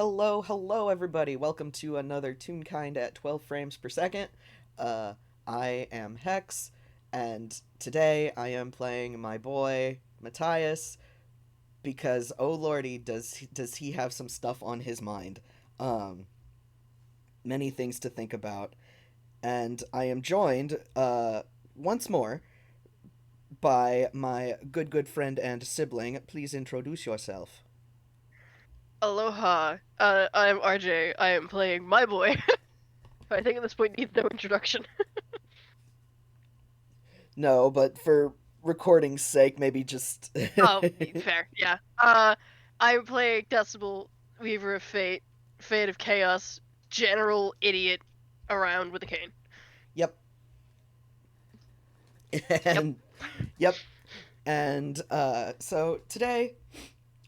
Hello, everybody. Welcome to another Toonkind at 12 frames per second. Uh, I am Hex, and today I am playing my boy Matthias because oh lordy, does he have some stuff on his mind? Um, Many things to think about, and I am joined once more by my good friend and sibling. Please introduce yourself. Aloha. I'm RJ. I am playing my boy. I think at this point needs no introduction. No, but for recording's sake, maybe just. Oh, fair, yeah. I'm playing Decibel, Weaver of Fate, Fate of Chaos, general idiot around with a cane. Yep. Yep. And yep. And so today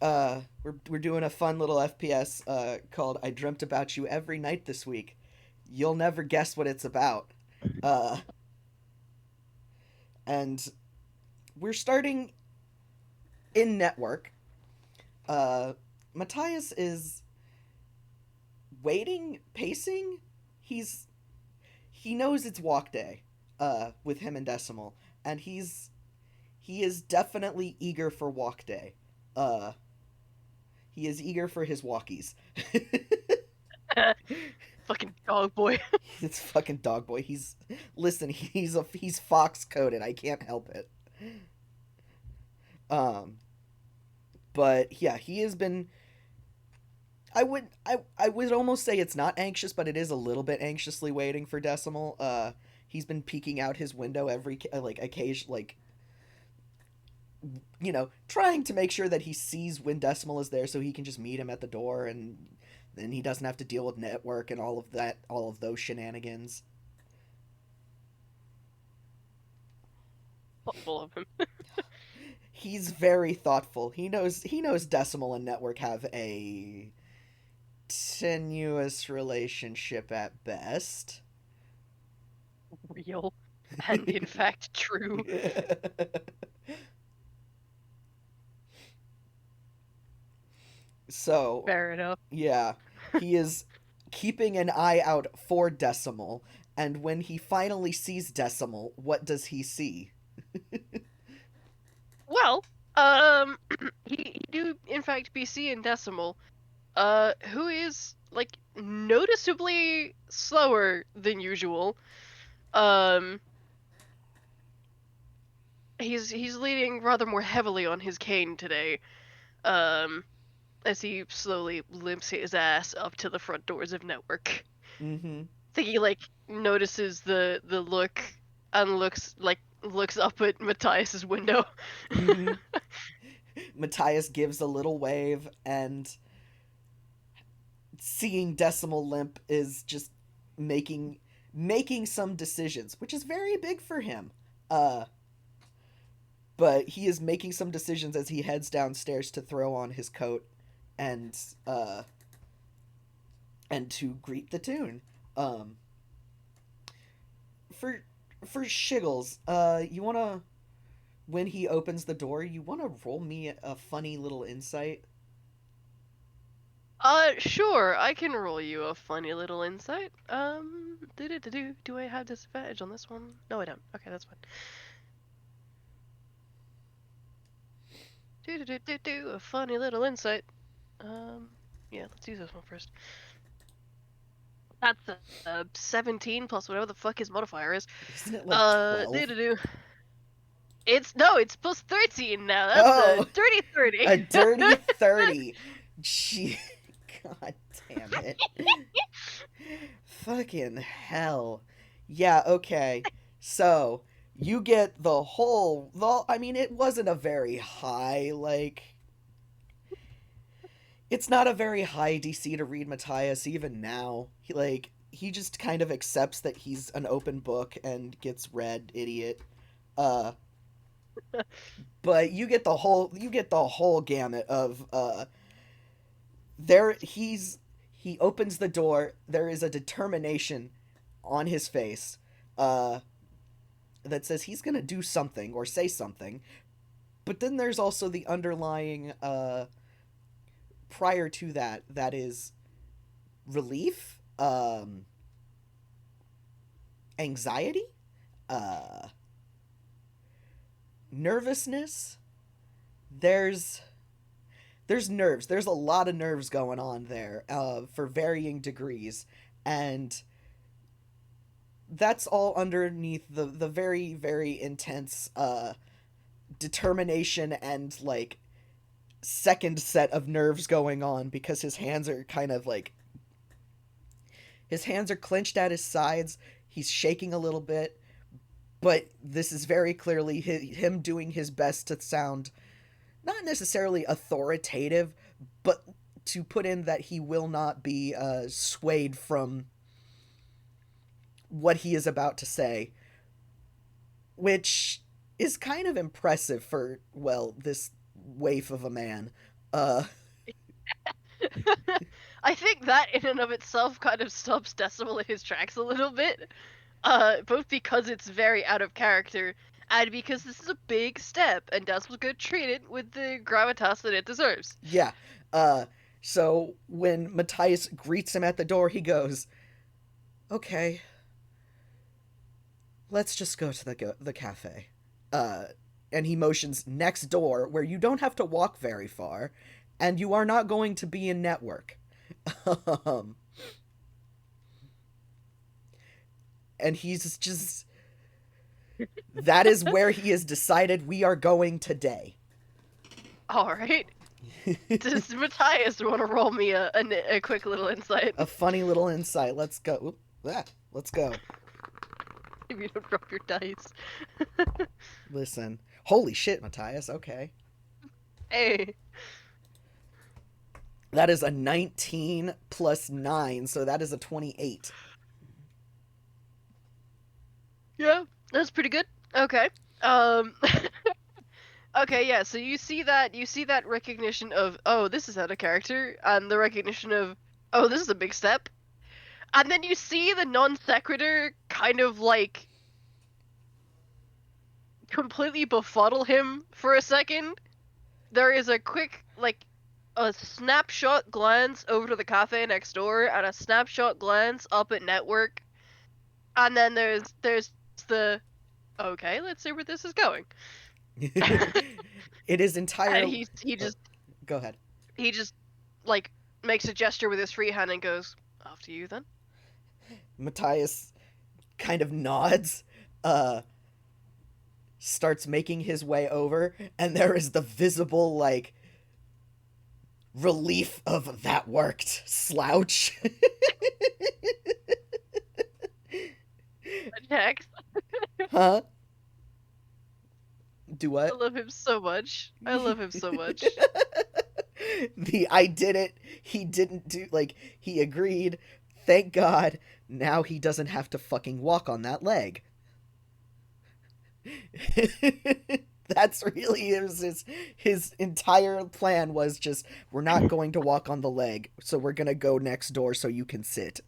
we're doing a fun little FPS called "I Dreamt About You Every Night This Week." You'll never guess what it's about. Uh, and we're starting in network. Uh, Matthias is waiting, pacing. He's he knows it's walk day. With him and Decimal, and he is definitely eager for walk day. Uh, he is eager for his walkies. Fucking dog boy. It's fucking dog boy. He's fox coded. I can't help it. Um, but yeah, he has been. I would almost say it's not anxious, but it is a little bit anxiously waiting for Decimal. He's been peeking out his window every like occasion trying to make sure that he sees when Decimal is there so he can just meet him at the door and then he doesn't have to deal with network and all of those shenanigans. Thoughtful of him. He's very thoughtful. He knows Decimal and network have a tenuous relationship at best. Real. And in fact, true. So, Fair enough. yeah, he is keeping an eye out for Decimal, and when he finally sees Decimal, what does he see? Well, he do in fact be seeing Decimal, who is like noticeably slower than usual. Um, he's leaning rather more heavily on his cane today. Um, as he slowly limps his ass up to the front doors of network. Mm-hmm. I think he like notices the look and looks up at Matthias's window. Mm-hmm. Matthias gives a little wave, and seeing Decimal limp is just making making some decisions, which is very big for him. Uh, but he is making some decisions as he heads downstairs to throw on his coat and uh, and to greet the tune. Um, for for Shiggles, you wanna when he opens the door, you wanna roll me a funny little insight. Sure, I can roll you a funny little insight. Do I have disadvantage on this one? No, I don't. Okay, that's fine. A funny little insight. Yeah, let's use this one first. That's a 17 plus whatever the fuck his modifier is. Isn't it like 12? Do. It's plus 13 now. That's a Oh, dirty 30. a dirty 30. Gee, god damn it. Fucking hell. Yeah, okay. So, you get I mean, it wasn't a very high, it's not a very high DC to read Matthias even now. He just kind of accepts that he's an open book and gets read, idiot. Uh, but you get the whole gamut of there he opens the door. There is a determination on his face uh that says he's going to do something or say something. But then there's also the underlying prior to that is relief, anxiety, uh, nervousness. There's nerves. There's a lot of nerves going on there, for varying degrees, and that's all underneath the very very intense determination and like second set of nerves going on, because his hands are kind of like his hands are clenched at his sides. He's shaking a little bit, but this is very clearly him doing his best to sound not necessarily authoritative, but to put in that he will not be swayed from what he is about to say, which is kind of impressive for, well, this waif of a man. Uh, I think that in and of itself kind of stops Decimal in his tracks a little bit. Both because it's very out of character, and because this is a big step, and Decimal's gonna treat it with the gravitas that it deserves. yeah. So when Matthias greets him at the door, he goes, "Okay, let's just go to the cafe." And he motions next door, where you don't have to walk very far, and you are not going to be in network. um, and he's just, that is where he has decided we are going today. Alright. Does Matthias want to roll me a quick little insight? A funny little insight. Let's go. Oop, let's go. If you don't drop your dice. Listen. Holy shit, Matthias. Okay. Hey. That is a 19 plus 9, so that is a 28. Yeah, that's pretty good. Okay. Okay, yeah, so you see that recognition of, oh, this is out of character, and the recognition of, oh, this is a big step. And then you see the non sequitur kind of like completely befuddle him for a second. There is a quick, like, a snapshot glance over to the cafe next door, and a snapshot glance up at network, and then there's the, okay, let's see where this is going. It is entirely. And he just Go ahead. he just like makes a gesture with his free hand and goes, "After you, then." Matthias kind of nods, starts making his way over, and there is the visible, like, relief of that worked slouch. Next. Huh? Do what? I love him so much. I love him so much. I did it. He didn't do, like, he agreed. Thank God. Now he doesn't have to fucking walk on that leg. That's really his entire plan was just, we're not going to walk on the leg, so we're gonna go next door so you can sit.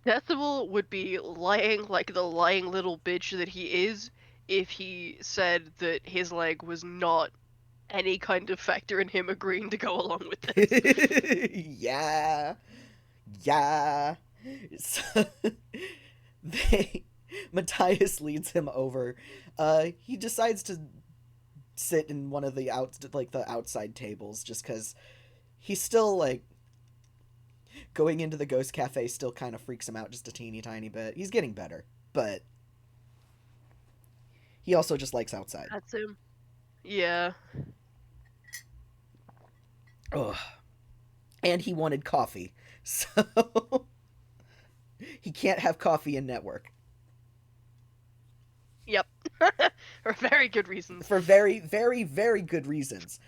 Decimal would be lying like the lying little bitch that he is if he said that his leg was not any kind of factor in him agreeing to go along with this. Yeah. So, Matthias leads him over. He decides to sit in one of the the outside tables, just because he's still, like, going into the ghost cafe still kind of freaks him out just a teeny tiny bit. He's getting better, but he also just likes outside. That's him. Yeah. Ugh. And he wanted coffee, so he can't have coffee in network. Yep. For very good reasons. For very, very, very good reasons.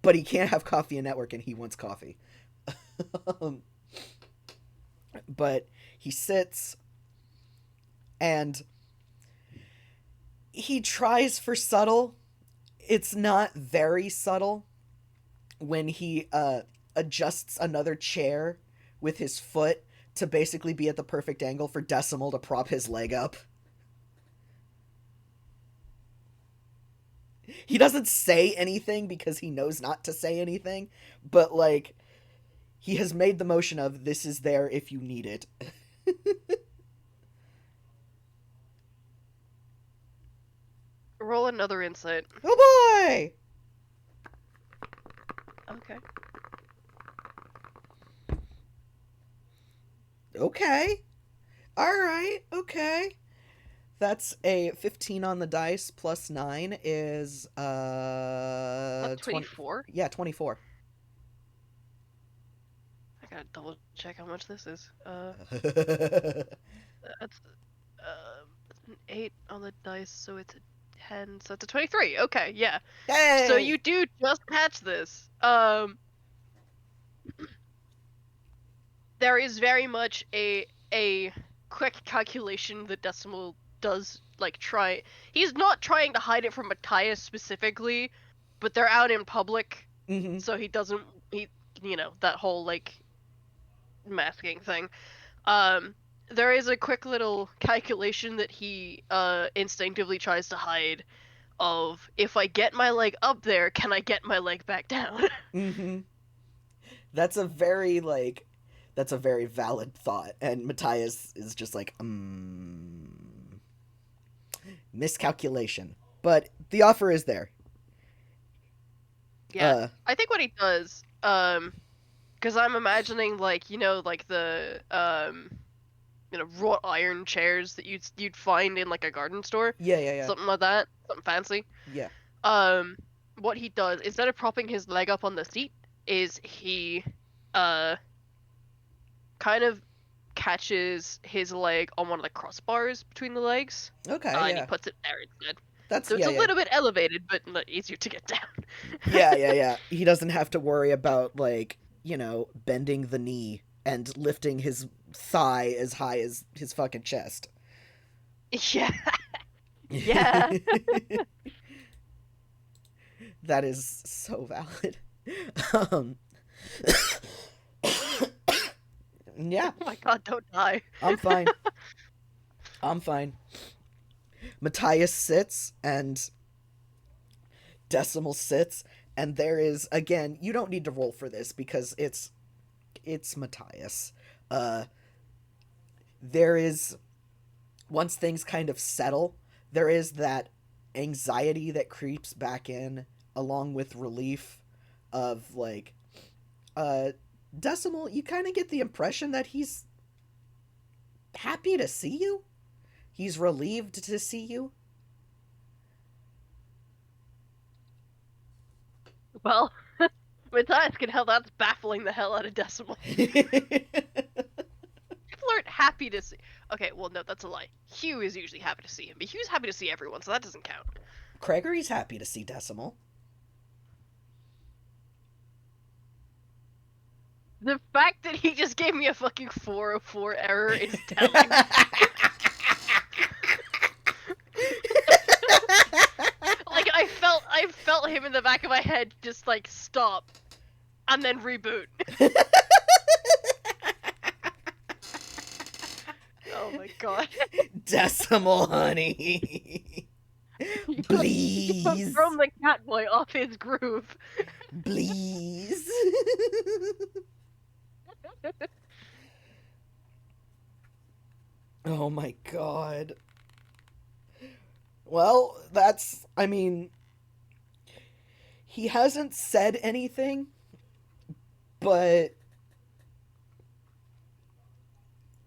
But he can't have coffee in network, and he wants coffee. But he sits, and he tries for subtle. It's not very subtle when he adjusts another chair with his foot to basically be at the perfect angle for Decimal to prop his leg up. He doesn't say anything because he knows not to say anything, but, like, He has made the motion of this is there if you need it. Roll another insight. Oh boy! Okay. Okay. Alright, okay. That's a 15 on the dice plus 9 is That's 24. Yeah, 24. I gotta double check how much this is. That's an 8 on the dice, so it's a 10, so it's a 23. Okay, yeah. Hey! So you do just catch this. There is very much a quick calculation that Decimal does like try. He's not trying to hide it from Matthias specifically, but they're out in public, so he doesn't. That whole like masking thing. There is a quick little calculation that he instinctively tries to hide of if I get my leg up there, can I get my leg back down? That's a very valid thought, and Matthias is just like, miscalculation. But the offer is there. Yeah, I think what he does, because I'm imagining like the wrought iron chairs that you'd find in like a garden store. Yeah. Something like that, something fancy. Yeah. What he does instead of propping his leg up on the seat is he kind of catches his leg on one of the crossbars between the legs. Okay. And he puts it there instead. That's so it's a little bit elevated, but easier to get down. yeah. He doesn't have to worry about bending the knee and lifting his thigh as high as his fucking chest. Yeah. Yeah. That is so valid. Yeah. Oh my god, don't die. I'm fine. Matthias sits and Decimal sits, and there is, again, you don't need to roll for this because it's Matthias. There is, once things kind of settle, there is that anxiety that creeps back in along with relief of Decimal, you kind of get the impression that he's happy to see you. He's relieved to see you. Well, Matthias can hell that's baffling the hell out of Decimal. People aren't happy to see. Okay, well no, that's a lie. Hugh is usually happy to see him, but Hugh's happy to see everyone, so that doesn't count. Gregory's happy to see Decimal. The fact that he just gave me a fucking 404 error is telling. Like I felt him in the back of my head just like stop and then reboot. Oh my god. Decimal, honey. Please. From the Catboy off his groove. Please. Oh my god. Well, he hasn't said anything, but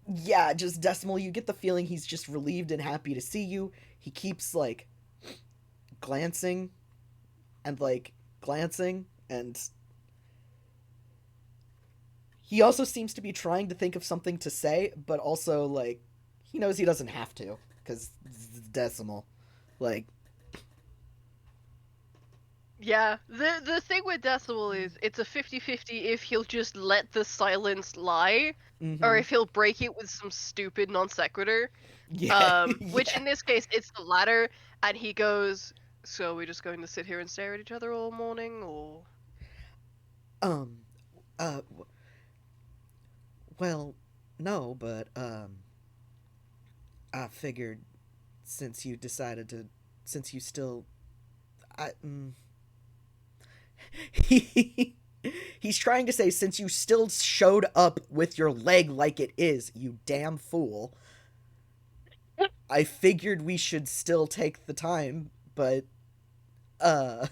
yeah, just Decimal, you get the feeling he's just relieved and happy to see you. He keeps glancing and he also seems to be trying to think of something to say, but also he knows he doesn't have to because Decimal. Yeah, the thing with Decimal is it's a 50-50 if he'll just let the silence lie, or if he'll break it with some stupid non sequitur. Yeah. Which in this case it's the latter, and he goes, "So we're just going to sit here and stare at each other all morning, or?" Well, no, but I figured since you still, he He's trying to say, since you still showed up with your leg like it is, you damn fool, I figured we should still take the time, but, uh...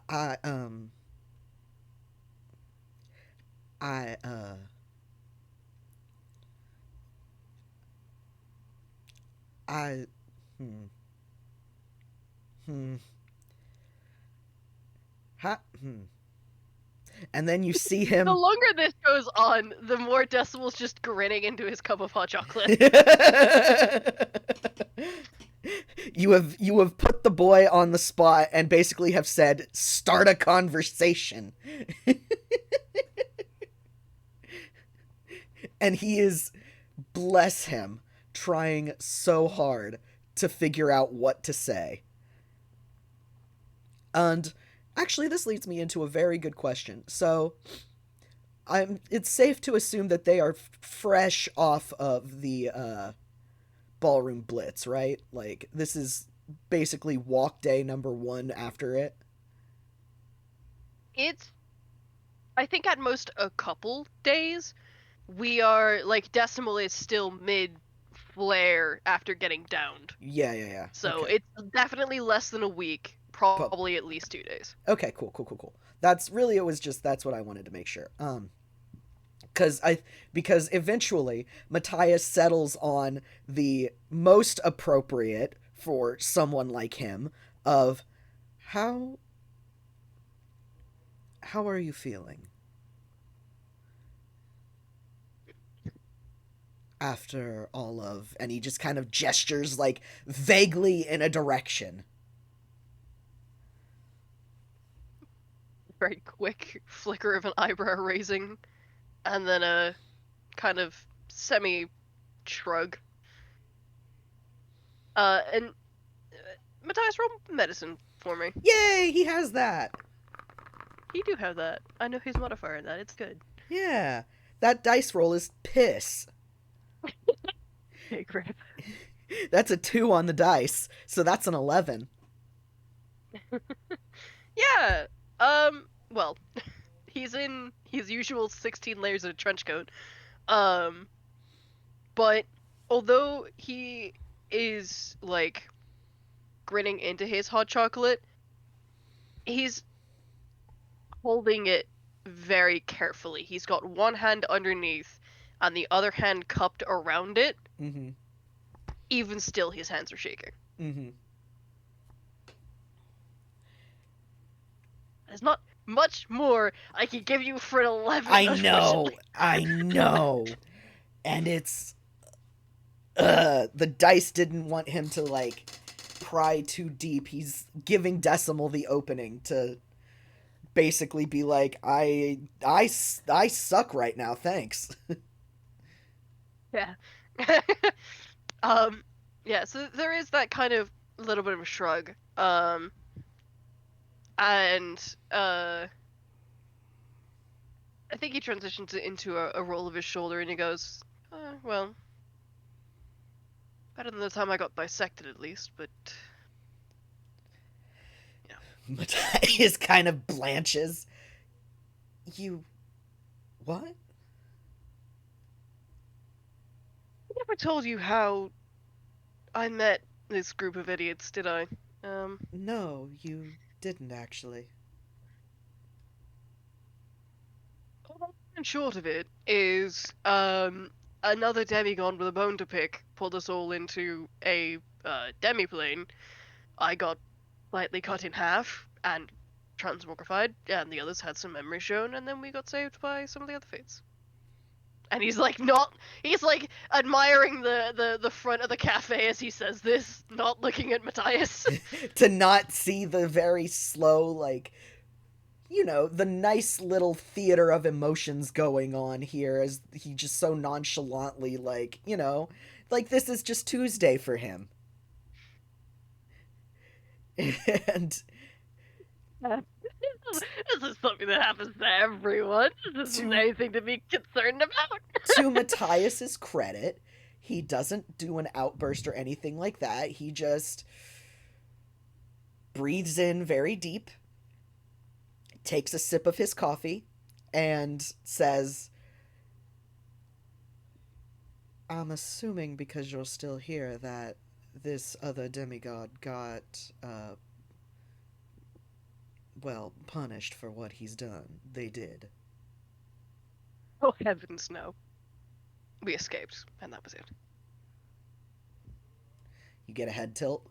I, I, I, hmm, hmm, and then you see The him. longer this goes on, the more Decibel's just grinning into his cup of hot chocolate. You have put the boy on the spot and basically have said, start a conversation. And he is, bless him, trying so hard to figure out what to say. And actually, this leads me into a very good question. So, it's safe to assume that they are fresh off of the ballroom blitz, right? Like, this is basically walk day number 1 after it. It's, I think, at most a couple days. We are, like, Decimal is still mid-flare after getting downed. Yeah. So Okay. it's definitely less than a week, probably at least 2 days. Okay, cool. That's really, it was just, that's what I wanted to make sure. Because eventually Matthias settles on the most appropriate for someone like him of how are you feeling after all of, and he just kind of gestures like vaguely in a direction. Very quick flicker of an eyebrow raising, and then a kind of semi shrug. And Matthias, roll medicine for me. Yay, he has that. He do have that. I know his modifier in that. It's good. Yeah, that dice roll is piss. Hey, crap. That's a 2 on the dice, so that's an 11. Yeah. Well, he's in his usual 16 layers of a trench coat. But although he is, like, grinning into his hot chocolate, he's holding it very carefully. He's got one hand underneath and the other hand cupped around it. Mm-hmm. Even still, his hands are shaking. Mm-hmm. There's not much more I can give you for an 11. I know. And it's the dice didn't want him to like pry too deep. He's giving Decimal the opening to basically be like, I suck right now, thanks. Yeah. Yeah, so there is that kind of little bit of a shrug. And I think he transitions it into a roll of his shoulder and he goes, well, better than the time I got dissected at least, but yeah. Matthias kind of blanches. You what? I never told you how I met this group of idiots, did I? No, you didn't actually. And short of it is, another demigod with a bone to pick pulled us all into a demiplane. I got slightly cut in half and transmogrified, and the others had some memory shown, and then we got saved by some of the other fates. And he's like admiring the front of the cafe as he says this, not looking at Matthias. To not see the very slow, like, the nice little theater of emotions going on here as he just so nonchalantly, like, like this is just Tuesday for him. And this is something that happens to everyone. This isn't anything to be concerned about. To Matthias's credit, he doesn't do an outburst or anything like that. He just breathes in very deep, takes a sip of his coffee, and says, I'm assuming because you're still here that this other demigod got, well, punished for what he's done. They did. Oh, heavens, no. We escaped, and that was it. You get a head tilt.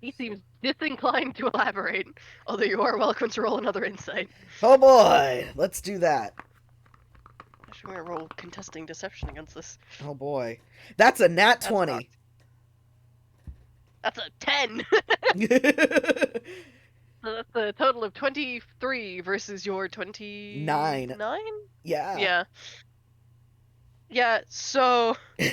He seems disinclined to elaborate, although you are welcome to roll another insight. Oh boy, let's do that. Actually, I'm gonna roll contesting deception against this. Oh boy. That's a nat 20. That's a 10! So that's a total of 23 versus your 29? Yeah. Yeah. Yeah, so he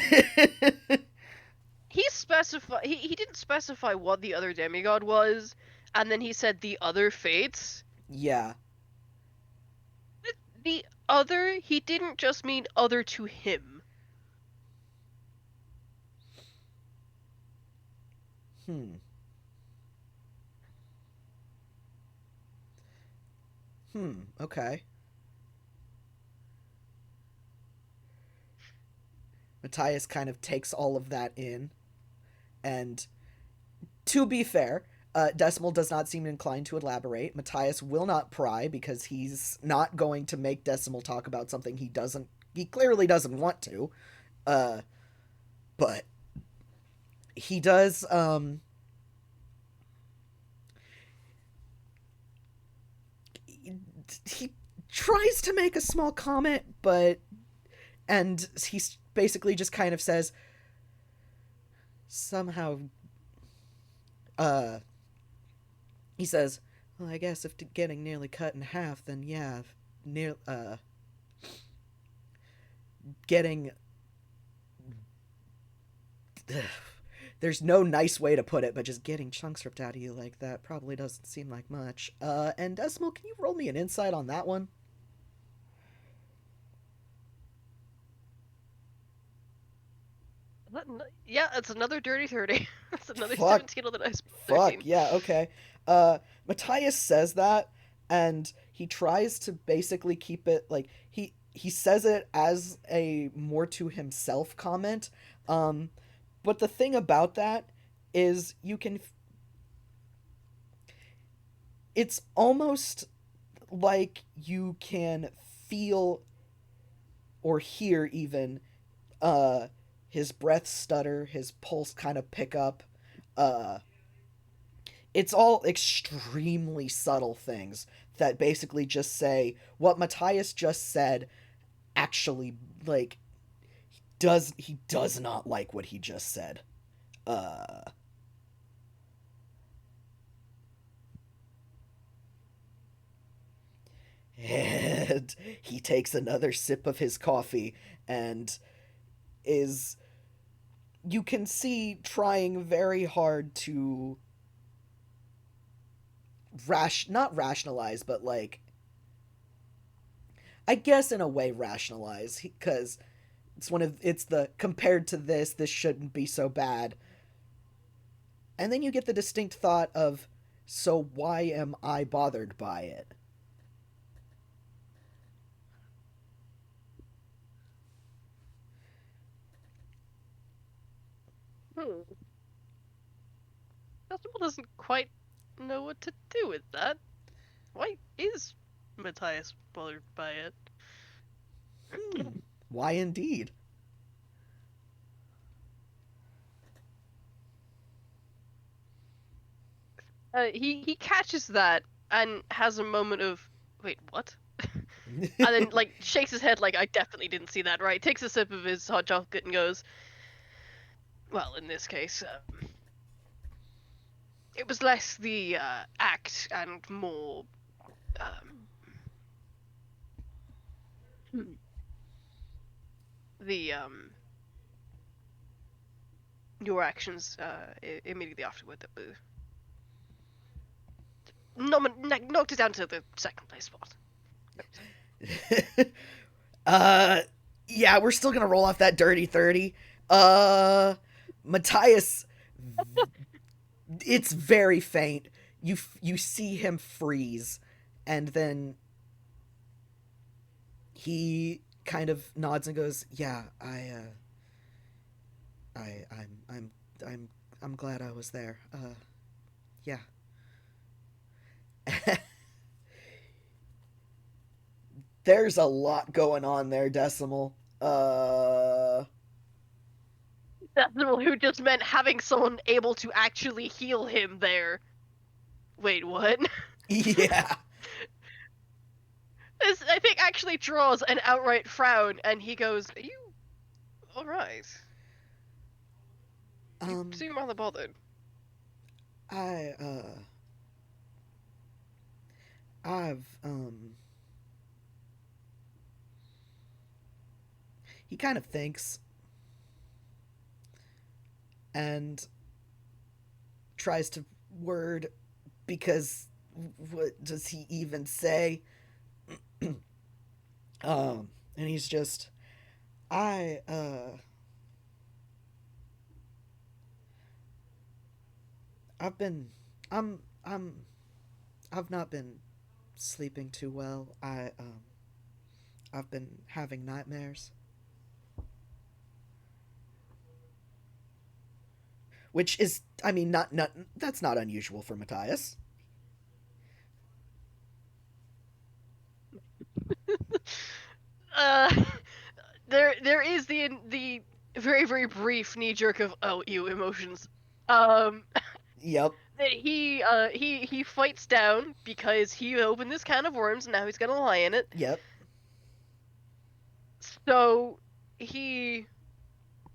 didn't specify what the other demigod was, and then he said the other fates. Yeah. The other, he didn't just mean other to him. Okay. Matthias kind of takes all of that in, and to be fair, Decimal does not seem inclined to elaborate. Matthias will not pry because he's not going to make Decimal talk about something he clearly doesn't want to. But he does, he tries to make a small comment, and he basically just kind of says, somehow, he says, well, I guess if getting nearly cut in half, then yeah, getting, there's no nice way to put it, but just getting chunks ripped out of you like that probably doesn't seem like much. And Decimal, can you roll me an insight on that one? Yeah, it's another dirty 30. That's another Fuck. 17 on the dice. Fuck, yeah, okay. Matthias says that, and he tries to basically keep it, like, he says it as a more to himself comment, but the thing about that is it's almost like you can feel or hear even, his breath stutter, his pulse kind of pick up. It's all extremely subtle things that basically just say what Matthias just said actually, like, he does not like what he just said. And he takes another sip of his coffee and is, you can see, trying very hard to not rationalize, but, like, I guess in a way rationalize, because it's the, compared to this shouldn't be so bad. And then you get the distinct thought of, so why am I bothered by it? Festival doesn't quite know what to do with that. Why is Matthias bothered by it? Why indeed? He catches that and has a moment of, wait, what? And then, like, shakes his head like, I definitely didn't see that right. Takes a sip of his hot chocolate and goes, well, in this case, it was less the act and more the your actions immediately afterward that were knocked it down to the second place spot. Yeah, we're still gonna roll off that dirty 30. Matthias It's very faint. You see him freeze, and then he kind of nods and goes, "Yeah, I'm I'm glad I was there. Yeah." There's a lot going on there, Decimal. Decimal, who just meant having someone able to actually heal him there. Wait, what? Yeah. This, I think, actually draws an outright frown, and he goes, "Are you alright? You Um, seem rather bothered." I, I've, he kind of thinks and tries to word because what does he even say? And he's just, I, I've been, I'm, I've not been sleeping too well. I've been having nightmares, which is, I mean, not that's not unusual for Matthias. uh, there is the very very brief knee jerk of oh ew emotions. Um, Yep, that he fights down because he opened this can of worms and now he's gonna lie in it. yep. So he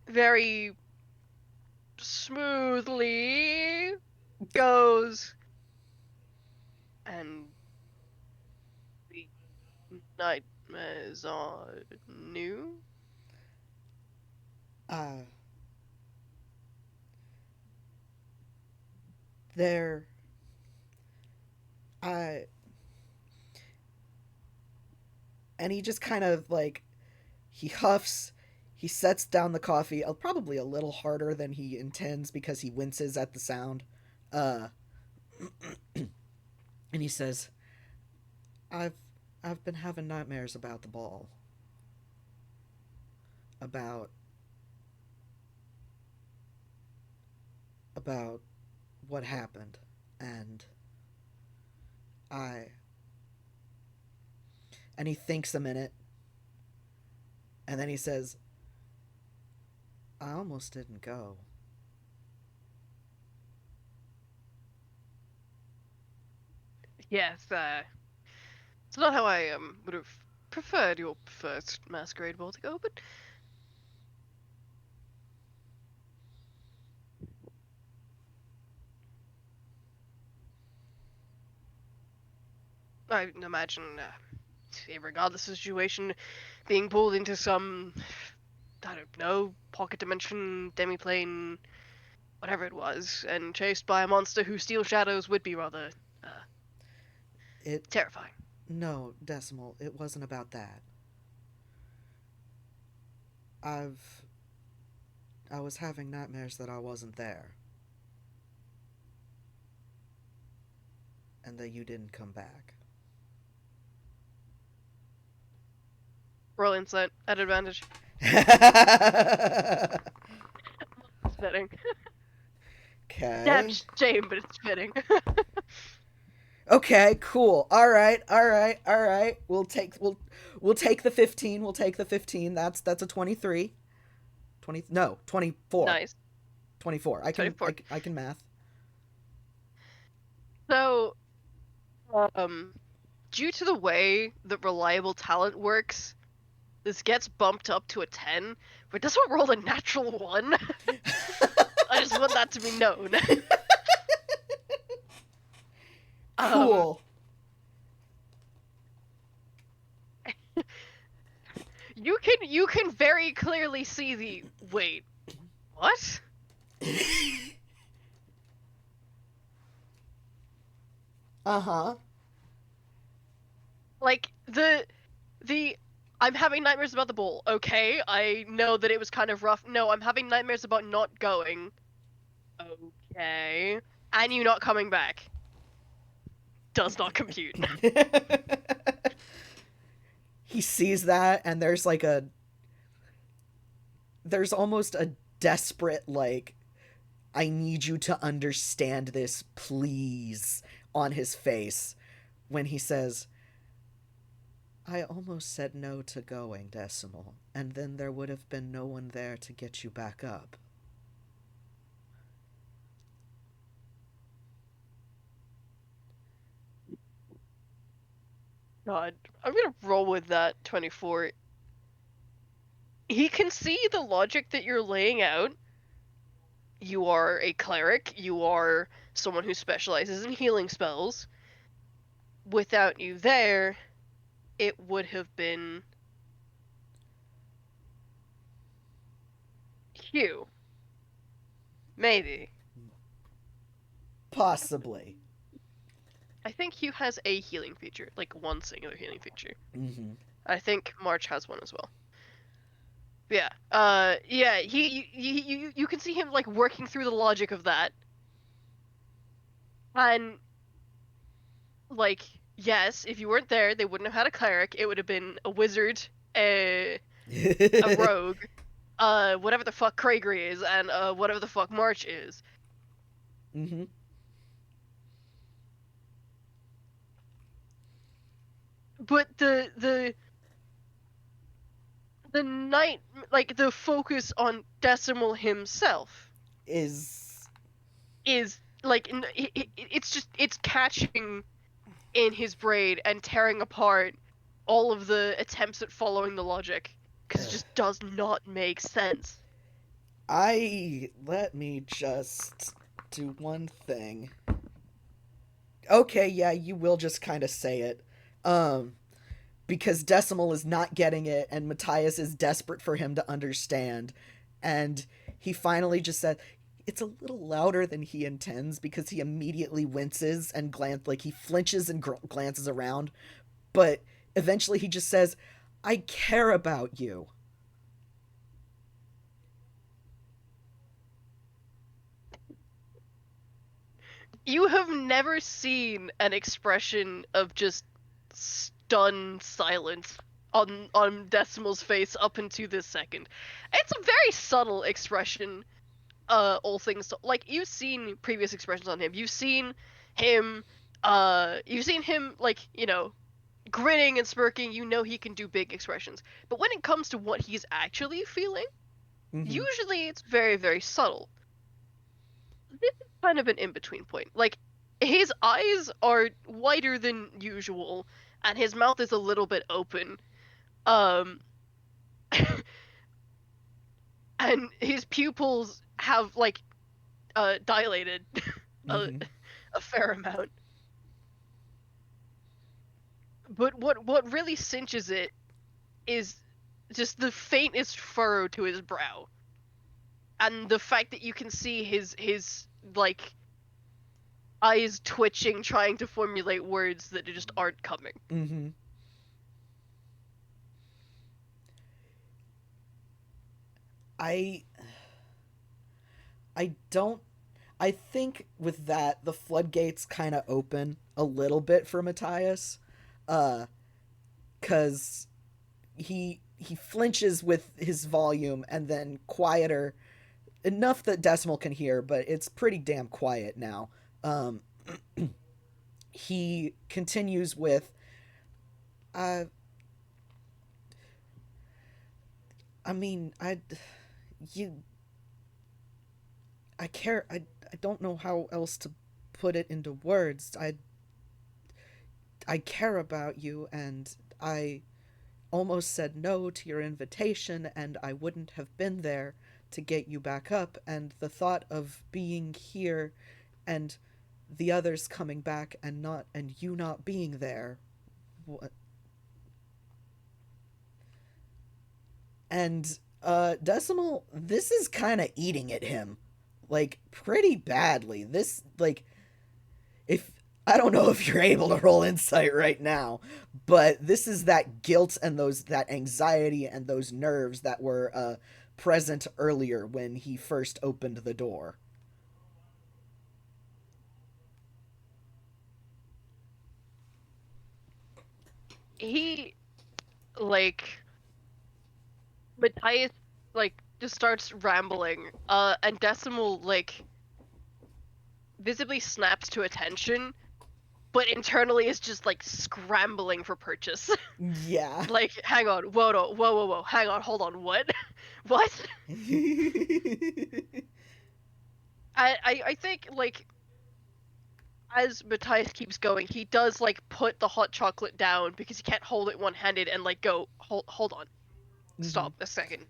very smoothly goes and the nightmares are new. Uh, there, I, and he just kind of like he huffs. He sets down the coffee, probably a little harder than he intends because he winces at the sound. Uh, and he says, "I've I've been having nightmares about the ball, about about what happened, and I." And he thinks a minute, and then he says, "I almost didn't go." Yes, it's not how I would have preferred your first masquerade ball to go, but I imagine, regardless of the situation, being pulled into some, I don't know, pocket dimension, demiplane, whatever it was, and chased by a monster who steals shadows would be rather It terrifying. No, Decimal, it wasn't about that. I've I was having nightmares that I wasn't there and that you didn't come back. Roll insight at advantage. It's fitting. Damn Okay. shame, but it's fitting. Okay, cool. All right. All right. All right. We'll take the 15. We'll take the 15. That's a 23. 20 no, 24. Nice. 24. I can 24. I can math. So, um, due to the way that reliable talent works, this gets bumped up to a 10, but doesn't roll a natural 1. I just want that to be known. um, Cool. you can very clearly see the wait. What? Uh-huh. Like the I'm having nightmares about the ball. Okay, I know that it was kind of rough. No, I'm having nightmares about not going. Okay. And you not coming back does not compute. He sees that, and there's almost a desperate, like, I need you to understand this, please, on his face when he says, I almost said no to going, Decimal, and then there would have been no one there to get you back up. God, I'm gonna roll with that 24. He can see the logic that you're laying out. You are a cleric, you are someone who specializes in healing spells. Without you there, it would have been Hugh. Maybe. Possibly. I think Hugh has a healing feature, like one singular healing feature. Mm-hmm. I think March has one as well. Yeah. Yeah. You can see him like working through the logic of that, and like yes, if you weren't there, they wouldn't have had a cleric. It would have been a wizard, a rogue, whatever the fuck Craigery is, and whatever the fuck March is. Mm-hmm. But the night, like the focus on Decimal himself Is is like it's just it's catching in his brain and tearing apart all of the attempts at following the logic because it just does not make sense. let me just do one thing. Okay, yeah, you will just kind of say it. Um, because Decimal is not getting it, and Matthias is desperate for him to understand. And he finally just said, it's a little louder than he intends because he immediately winces and like he flinches and glances around. But eventually he just says, I care about you. You have never seen an expression of just stunned silence on Decimal's face up into this second. It's a very subtle expression. All things like you've seen previous expressions on him. Him. You've seen him like grinning and smirking. You know he can do big expressions. But when it comes to what he's actually feeling, Mm-hmm. usually it's very very subtle. This is kind of an in between point. Like his eyes are wider than usual, and his mouth is a little bit open. Um, and his pupils have like dilated a, Mm-hmm. a fair amount. But what really cinches it is just the faintest furrow to his brow, and the fact that you can see his like eyes twitching, trying to formulate words that just aren't coming. Mm-hmm. I I don't I think with that the floodgates kind of open a little bit for Matthias. Cuz he flinches with his volume and then quieter enough that Decimal can hear, but it's pretty damn quiet now. Um he continues with uh I mean, you I care I don't know how else to put it into words. I care about you, and I almost said no to your invitation, and I wouldn't have been there to get you back up, and the thought of being here and the others coming back and you not being there, and Decimal, this is kind of eating at him, like, pretty badly. This, like, if I don't know if you're able to roll insight right now, but this is that guilt and that anxiety and those nerves that were present earlier when he first opened the door. he like Matthias just starts rambling, and Decimal visibly snaps to attention, but internally is just scrambling for purchase. Yeah. Hang on, whoa, hang on, hold on, what? What? I think as Matthias keeps going, he does put the hot chocolate down because he can't hold it one-handed and go, hold on, Mhm. stop a second.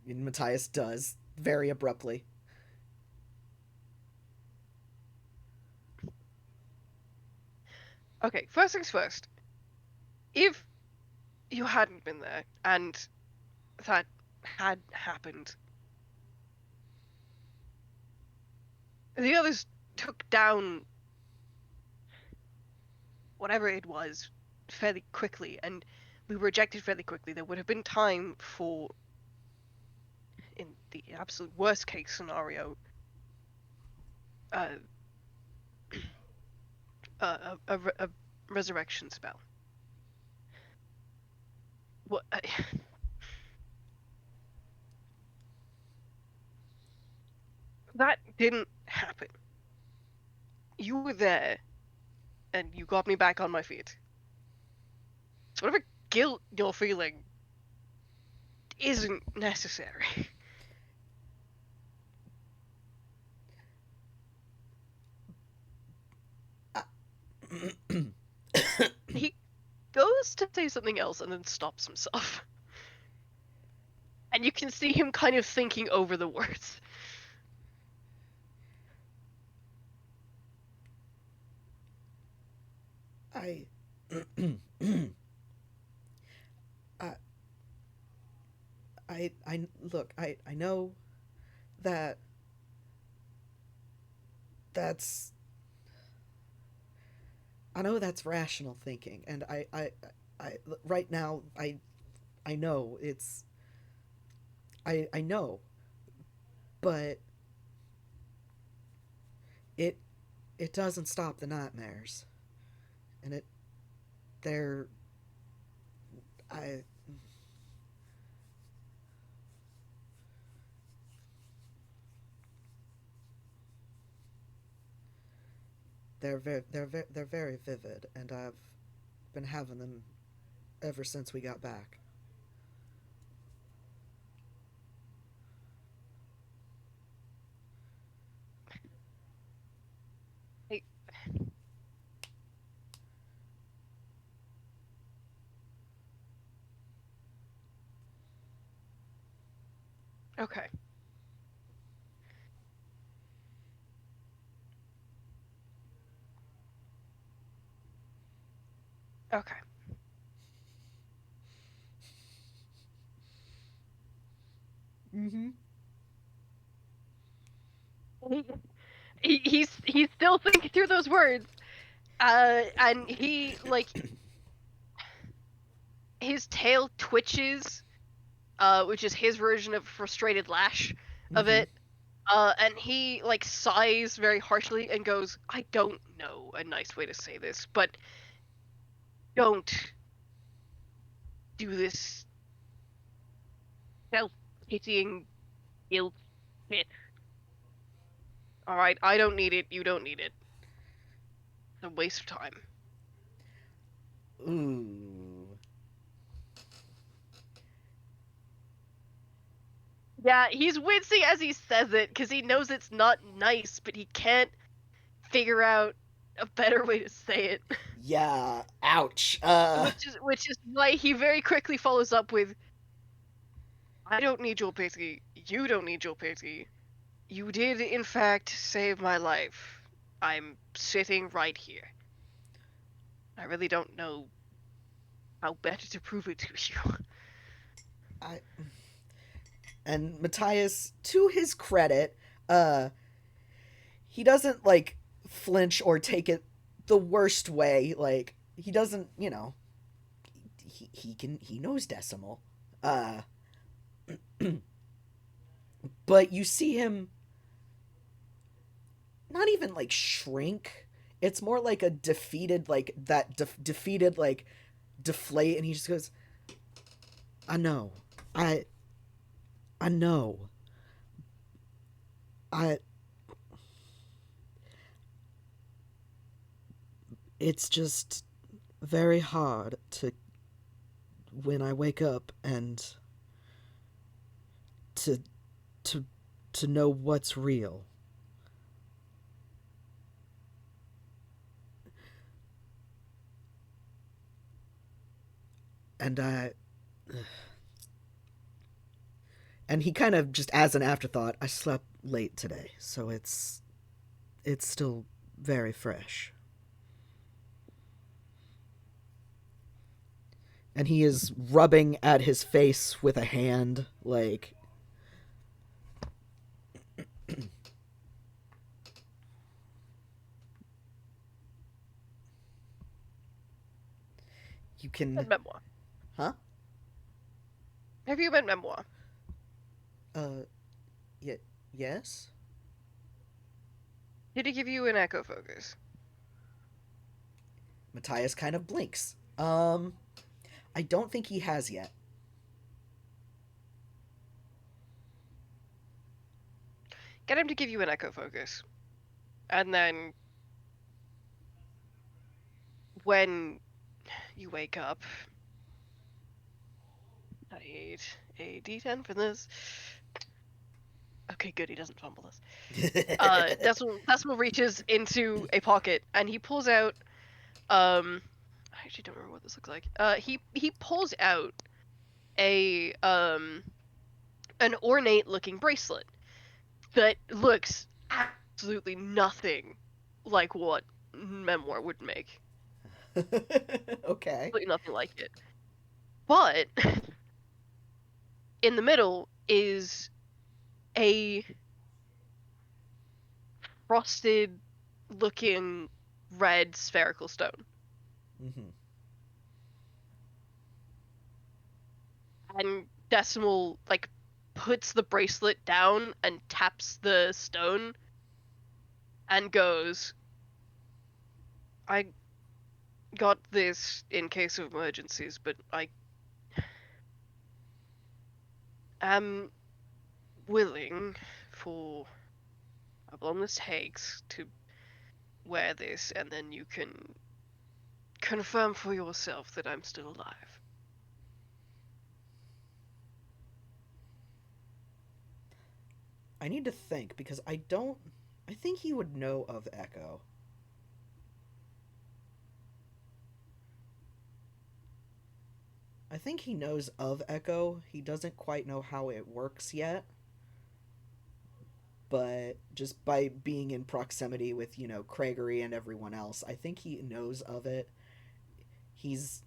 And Matthias does very abruptly. Okay, first things first. If you hadn't been there and that had happened, the others took down whatever it was fairly quickly, and we were ejected fairly quickly. There would have been time for, in the absolute worst case scenario, uh, a resurrection spell. What? That didn't happen. You were there, and you got me back on my feet. So whatever guilt you're feeling isn't necessary. He goes to say something else and then stops himself. And you can see him kind of thinking over the words. I, I, I look. I know that that's. I know that's rational thinking, and I right now I know it's. I know, but it it doesn't stop the nightmares, and they're I they're very vivid, and I've been having them ever since we got back. Hey, okay, okay. Mm-hmm. He, he's still thinking through those words. And he his tail twitches, which is his version of frustrated lash of Mm-hmm. it. And he sighs very harshly and goes, "I don't know a nice way to say this, but don't do this self-pitying guilt shit. All right, I don't need it. You don't need it. It's a waste of time." Ooh. Yeah, he's wincing as he says it because he knows it's not nice, but he can't figure out a better way to say it. Yeah. Ouch. Which is why he very quickly follows up with, "I don't need your pity. You don't need your pity. You did, in fact, save my life. I'm sitting right here. I really don't know how better to prove it to you." I and Matthias, to his credit, uh, he doesn't flinch or take it the worst way. Like he doesn't, he knows decimal. Uh, but you see him not even shrink. It's more like a defeated, like that defeated, like deflate, and he just goes, "I know, I, I know, I." It's just very hard to when I wake up and to to to know what's real. And I and he kind of just as an afterthought, I slept late today, so it's still very fresh. And he is rubbing at his face with a hand like you can. And memoir. Huh? Have you been memoir? Uh yeah, yes. Did he give you an echo focus? Matthias kind of blinks. I don't think he has yet. Get him to give you an echo focus. And then when you wake up, I need a d10 for this. Okay, good, he doesn't fumble this. Decimal reaches into a pocket and he pulls out I actually don't remember what this looks like. He pulls out a an ornate looking bracelet that looks absolutely nothing like what memoir would make. Okay. Absolutely nothing like it. But in the middle is a frosted looking red spherical stone. Mm-hmm. And Decimal like puts the bracelet down and taps the stone and goes, I got this in case of emergencies, but I am willing, for how long this takes, to wear this, and then you can confirm for yourself that I'm still alive. I need to think because I don't. I think he would know of Echo. I think he knows of Echo. He doesn't quite know how it works yet. But just by being in proximity with, Craigery and everyone else, I think he knows of it. He's.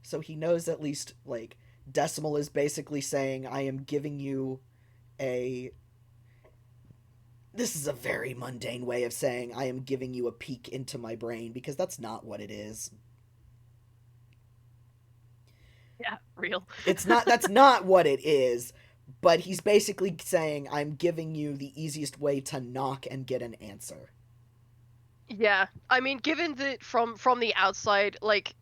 So he knows at least, like, Decimal is basically saying, I am giving you a. This is a very mundane way of saying I am giving you a peek into my brain because that's not what it is. Yeah, real. It's not that's not what it is, but he's basically saying I'm giving you the easiest way to knock and get an answer. Yeah, I mean, given that from the outside, like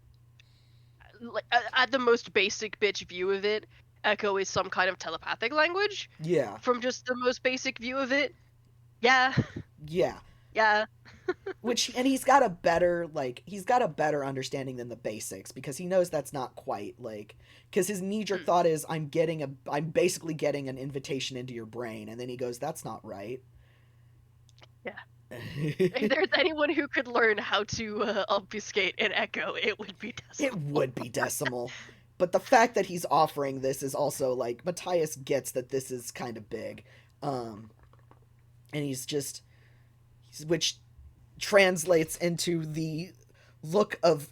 at the most basic bitch view of it, Echo is some kind of telepathic language. Yeah. From just the most basic view of it, yeah, Yeah. yeah, Which and he's got a better understanding than the basics because he knows that's not quite like cuz his knee-jerk thought is I'm basically getting an invitation into your brain and then he goes that's not right. yeah. If there's anyone who could learn how to obfuscate an Echo, it would be It Decimal. would be Decimal. But the fact that he's offering this is also like Matthias gets that this is kind of big. Um and which translates into the look of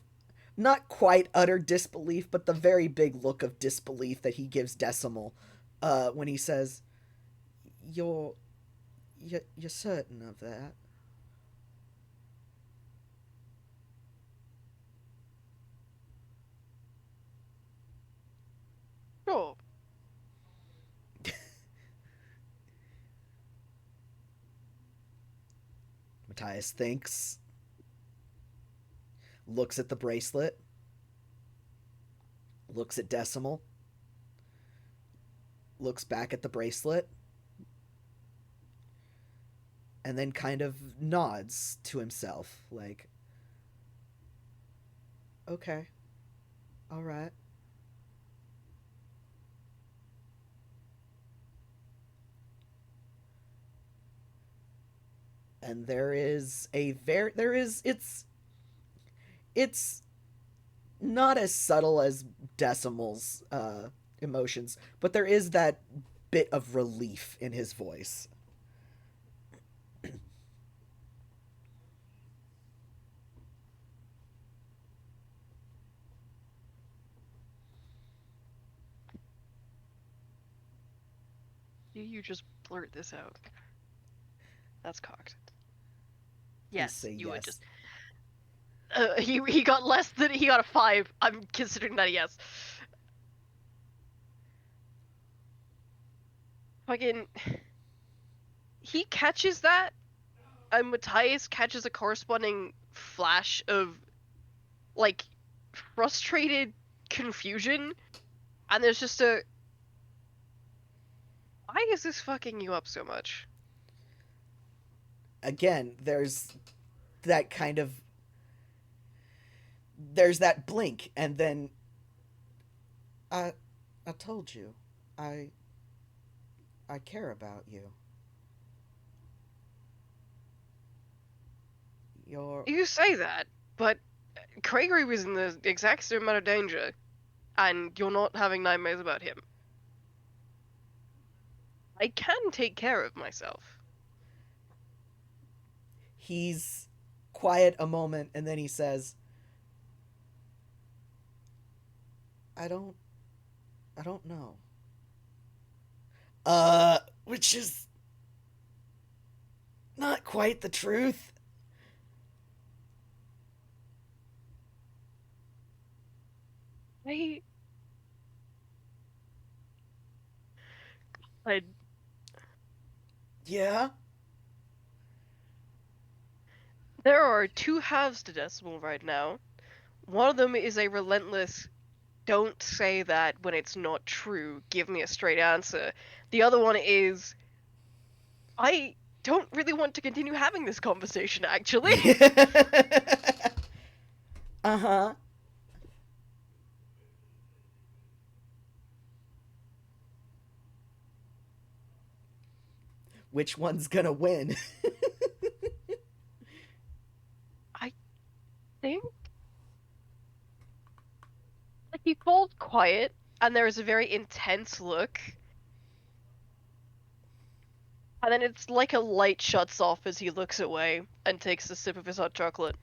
not quite utter disbelief, but the very big look of disbelief that he gives Decimal when he says, "You're you're certain of that?" Sure. Matthias thinks, looks at the bracelet, looks at Decimal, looks back at the bracelet, and then kind of nods to himself, like, okay, all right. And it's not as subtle as Decimal's emotions, but there is that bit of relief in his voice. You just blurt this out. That's cocked. Please Yes, say you would yes. just. He got less than he got a 5. I'm considering that a yes. Fucking. He catches that, and Matthias catches a corresponding flash of, like, frustrated confusion, and there's just a. Why is this fucking you up so much? Again, that kind of there's that blink, and then I I told you. I I care about you. You're You say that, but Gregory was in the exact same amount of danger, and you're not having nightmares about him. I can take care of myself. he's quiet a moment, and then he says, I don't I don't know. Which is not quite the truth. I, I Yeah? there are two halves to Decimal right now. One of them is a relentless, don't say that when it's not true, give me a straight answer. The other one is, I don't really want to continue having this conversation, actually. Uh-huh. Which one's gonna win? I think, like, he falls quiet, and there is a very intense look, and then it's like a light shuts off as he looks away and takes a sip of his hot chocolate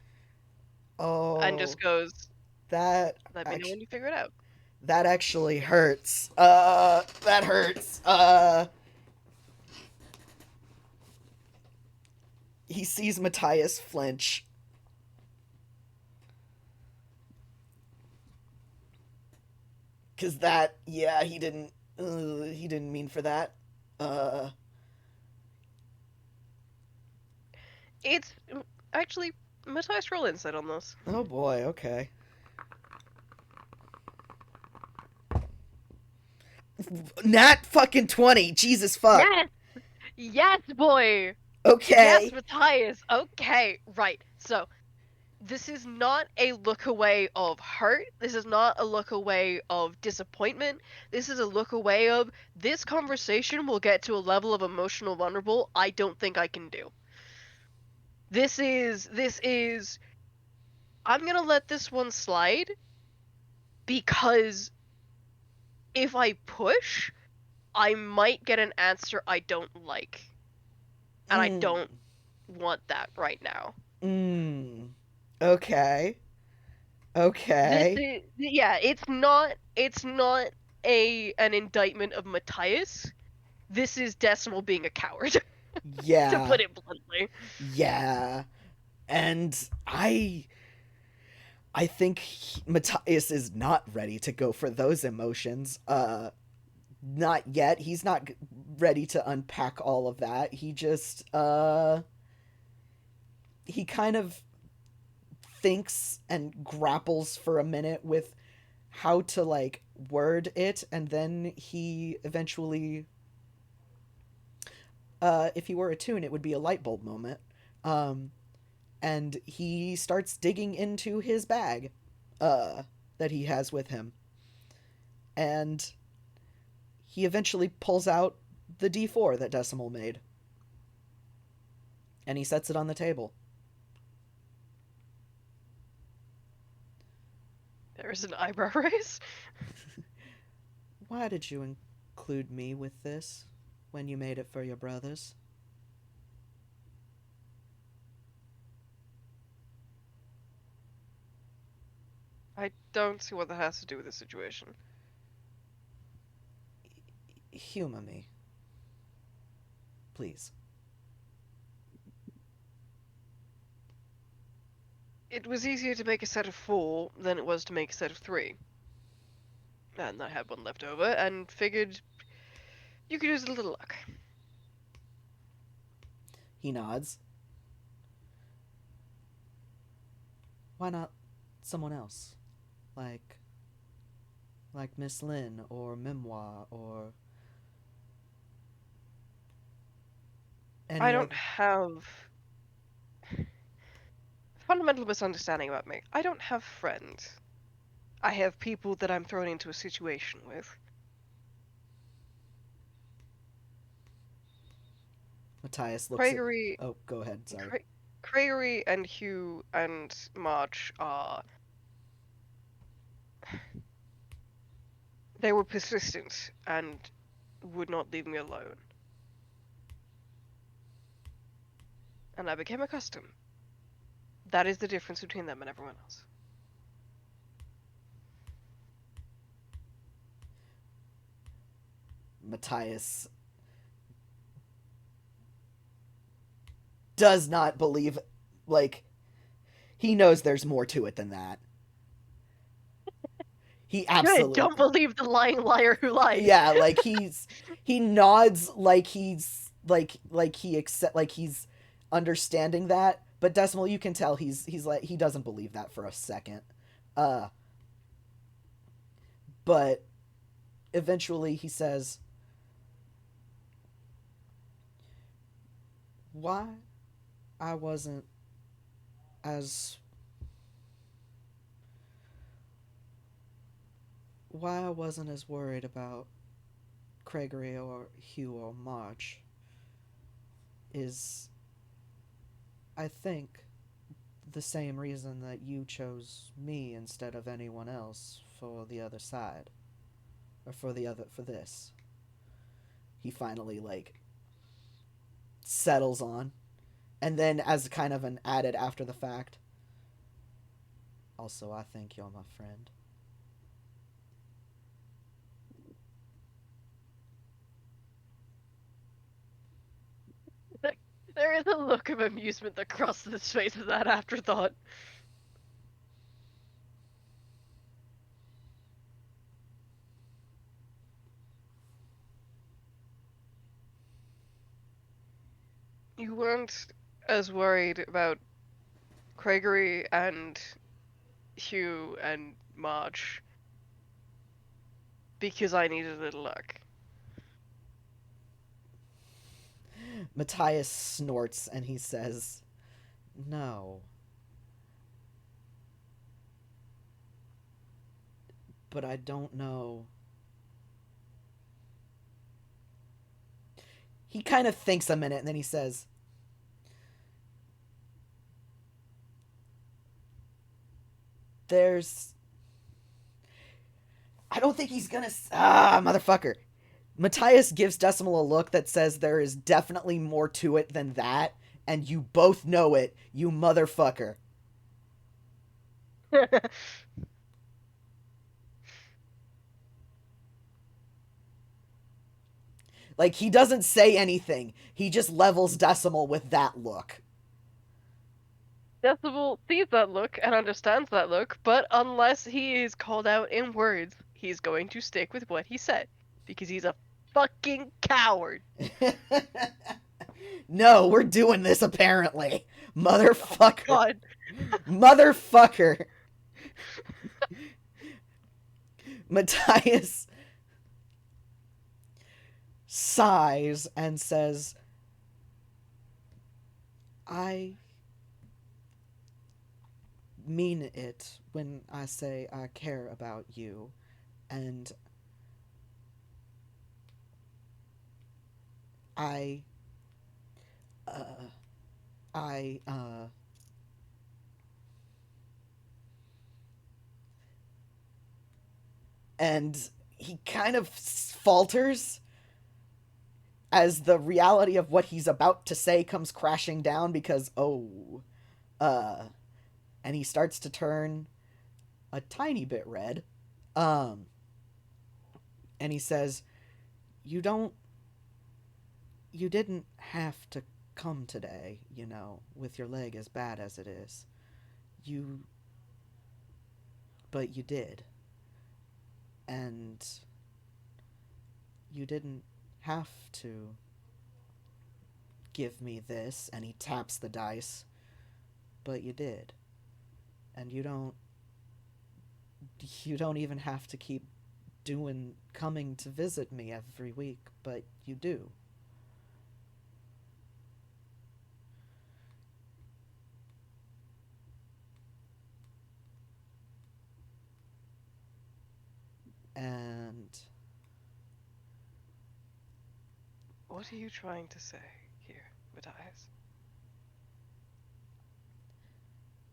and Oh, just goes, that let me know actually when you figure it out. that actually hurts. That hurts. He sees Matthias flinch. Cause that, yeah, he didn't mean for that. Uh, It's actually Matthias, roll insight on this. oh boy, okay. Nat fucking 20, Jesus fuck. Yes! Yes, boy! Yes, Okay. Matthias! Okay, right. So, this is not a look away of hurt. This is not a look away of disappointment. This is a look away of, this conversation will get to a level of emotional vulnerable I don't think I can do. This is, I'm gonna let this one slide because if I push, I might get an answer I don't like. And I Mm. don't want that right now. Mm. Okay. This Okay. is, yeah, it's not an indictment of Matthias. This is Decimal being a coward, to Yeah. put it bluntly. Yeah. And I think Matthias is not ready to go for those emotions. Not yet. He's not ready to unpack all of that. He just he kind of thinks and grapples for a minute with how to like word it, and then he eventually, if he were a tune, it would be a light bulb moment. Um, and he starts digging into his bag, uh, that he has with him, and he eventually pulls out the D4 that Decimal made, and he sets it on the table. There's an eyebrow raise. Why did you include me with this when you made it for your brothers? I don't see what that has to do with the situation. Humor me. Please. It was easier to make a set of 4 than it was to make a set of 3. And I had one left over, and figured you could use a little luck. He nods. Why not someone else? Like Miss Lynn or Memoir or I any don't other. have... Fundamental misunderstanding about me. I don't have friends. I have people that I'm thrown into a situation with. Matthias looks at. Craigery, Oh, go ahead. Sorry. Craigery and Hugh and March are... They were persistent and would not leave me alone. And I became accustomed. That is the difference between them and everyone else. Matthias does not believe, like, he knows there's more to it than that. He Good, don't absolutely. believe the lying liar who lies. Yeah, like he nods like he's like he accept like he's understanding that, but Decimal, you can tell he's like he doesn't believe that for a second. Uh but eventually he says, "Why I wasn't as why I wasn't as worried about Gregory or Hugh or March is, I think, the same reason that you chose me instead of anyone else for the other side, or for this." He finally like settles on, and then as kind of an added after the fact, "Also, I think you're my friend." There is a look of amusement that crosses his face at that afterthought. You weren't as worried about Craigery and Hugh and March because I needed a little luck. Matthias snorts and he says, "No. But I don't know." He kind of thinks a minute and then he says, "There's. I don't think he's gonna. Motherfucker." Matthias gives Decimal a look that says there is definitely more to it than that, and you both know it, you motherfucker. Like, he doesn't say anything. He just levels Decimal with that look. Decibel sees that look and understands that look, but unless he is called out in words, he's going to stick with what he said. Because he's a fucking coward. No, we're doing this apparently. Oh my Motherfucker. god. Motherfucker. Matthias sighs and says, I mean it when I say I care about you, and I, uh, I, and he kind of falters as the reality of what he's about to say comes crashing down because, uh, and he starts to turn a tiny bit red. Um, and he says, You don't, you didn't have to come today, with your leg as bad as it is. You, but you did. And you didn't have to give me this. And he taps the dice, but you did. And you don't even have to keep coming to visit me every week, but you do. And What are you trying to say here, Matthias?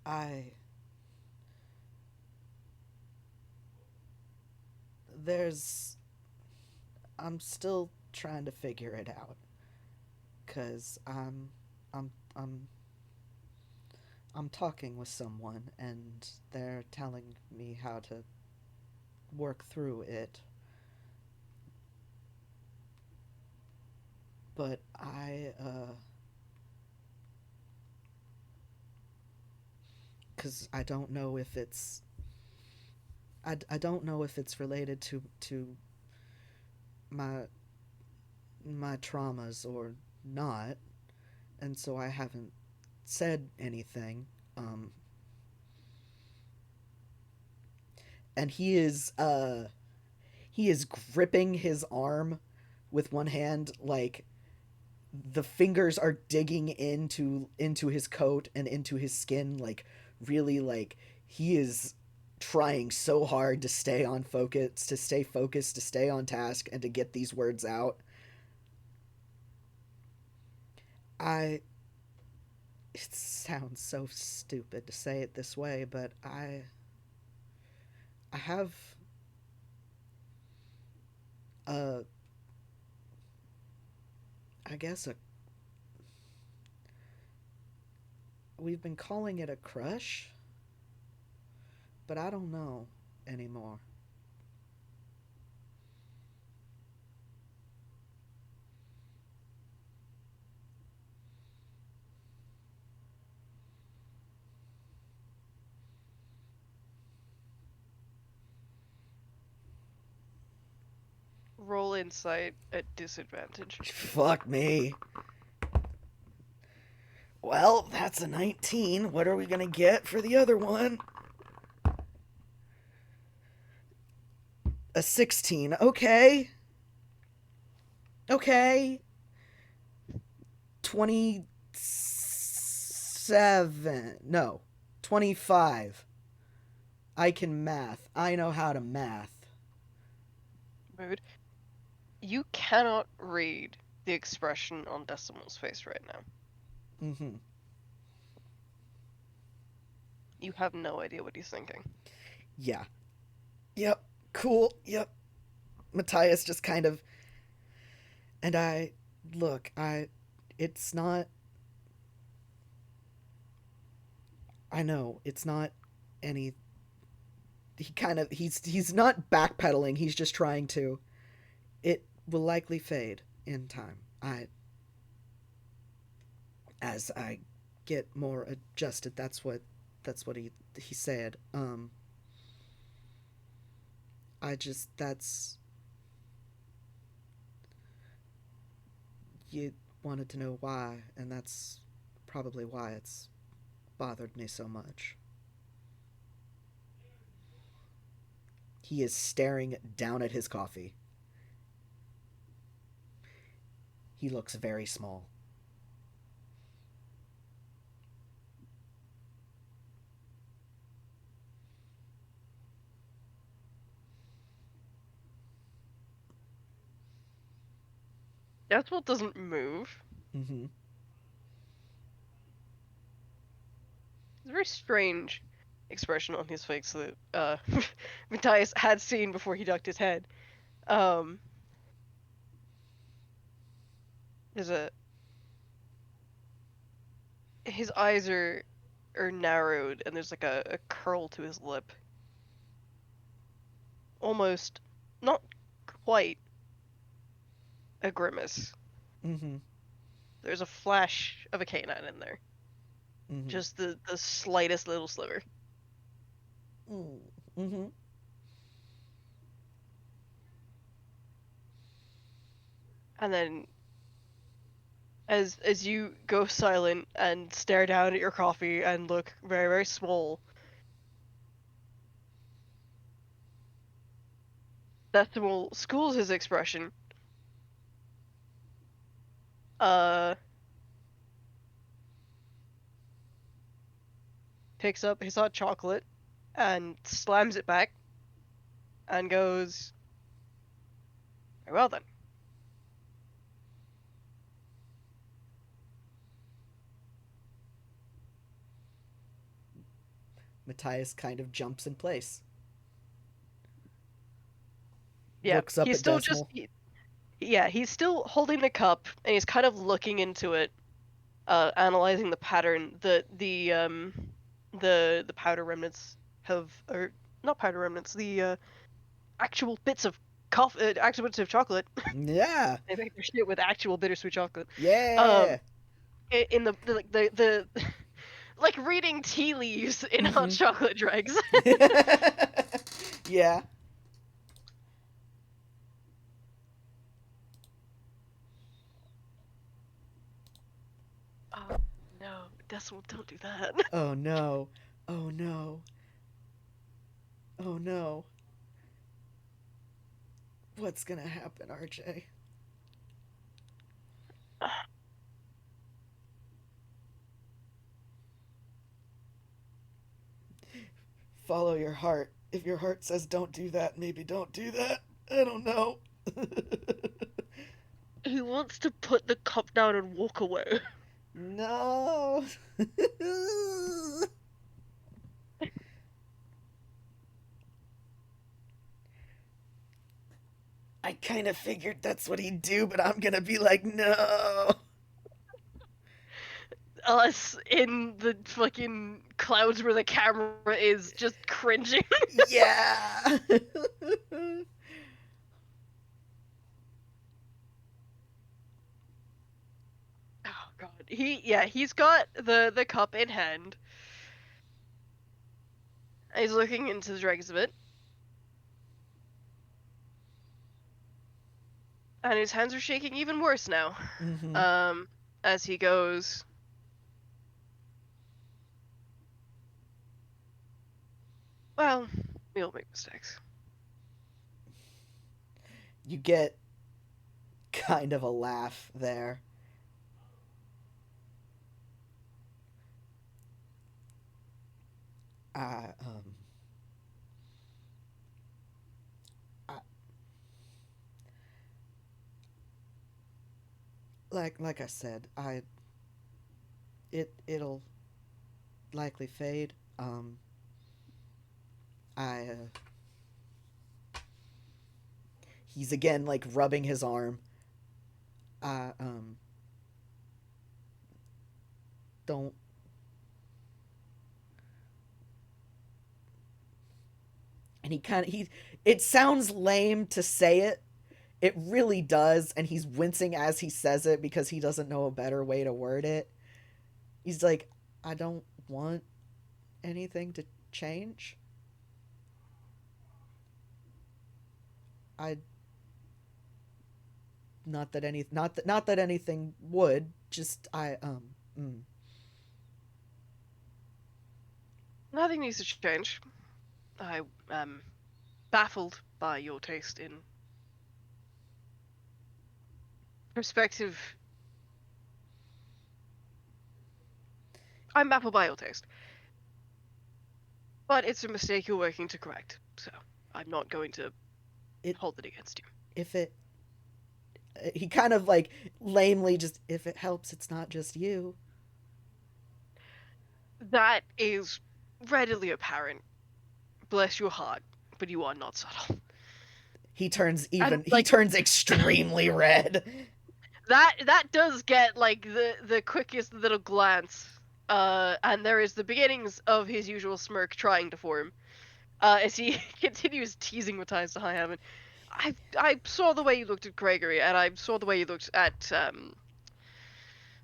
I there's I'm still trying to figure it out cuz I'm I'm I'm talking with someone and they're telling me how to work through it. But cuz I don't know if I don't know if it's related to my my traumas or not, and so I haven't said anything. Um, and he is gripping his arm with one hand, like the fingers are digging into his coat and into his skin, like really, like he is trying so hard to stay on focus, to stay focused, to stay on task, and to get these words out. I It sounds so stupid to say it this way, but I have a I guess a we've been calling it a crush, but I don't know anymore. Roll insight at disadvantage. Fuck me. Well, that's a 19. What are we gonna get for the other one? A 16. Okay. Okay. 27. No. 25. I can math. I know how to math. Mood. You cannot read the expression on Decimal's face right now. Mm-hmm. You have no idea what he's thinking. Yeah. Yep. Cool. Yep. Matthias just kind of. And look, it's not. I know, it's not any. He's not backpedaling, he's just trying to. It will likely fade in time. As I get more adjusted, that's what he said. I just, that's. You wanted to know why, and that's probably why it's bothered me so much. He is staring down at his coffee. He looks very small. Deathwell doesn't move. Mm-hmm. It's a very strange expression on his face that Matthias had seen before he ducked his head. Um, there's a his eyes are narrowed and there's like a curl to his lip. Almost, not quite a grimace. Mm-hmm. There's a flash of a canine in there. Mm-hmm. Just the slightest little sliver. Mm-hmm. And then as you go silent and stare down at your coffee and look very, very small, Decimal schools his expression. Picks up his hot chocolate and slams it back and goes, "Very well then." Matthias kind of jumps in place. Yeah, Looks up he's at still just Decimal. yeah, he's still holding the cup and he's kind of looking into it, analyzing the pattern. The powder remnants have, or not powder remnants, the actual bits of actual bits of chocolate. Yeah. They make their shit with actual bittersweet chocolate. Yeah. In the like reading tea leaves in hot Mm-hmm. chocolate dregs. Yeah. Oh no, Decimal, don't do that. Oh no. Oh no. Oh no. What's gonna happen, RJ? Follow your heart. If your heart says don't do that, maybe don't do that. I don't know. He wants to put the cup down and walk away. No. I kind of figured that's what he'd do, but I'm gonna be like, no. Us in the fucking clouds where the camera is just cringing. Yeah. Oh god. He's got the cup in hand. He's looking into the dregs a bit. And his hands are shaking even worse now. Mm-hmm. As he goes, well, we all make mistakes. You get kind of a laugh there. Uh, um, I, like I said, it'll likely fade. I He's again like rubbing his arm. I don't. And he it sounds lame to say it. It really does, and he's wincing as he says it because he doesn't know a better way to word it. He's like, I don't want anything to change. I not that anything would, just I mm. Nothing needs to change. I am baffled by your taste in perspective. I'm baffled by your taste. But it's a mistake you're working to correct, so I'm not going to hold it against you. If it, he kind of like lamely just, if it helps, it's not just you. That is readily apparent. Bless your heart, but you are not subtle. He turns And he turns extremely red. that does get like the quickest little glance. And there is the beginnings of his usual smirk trying to form. As he continues teasing Matthias to high heaven. I saw the way you looked at Gregory, and I saw the way you looked at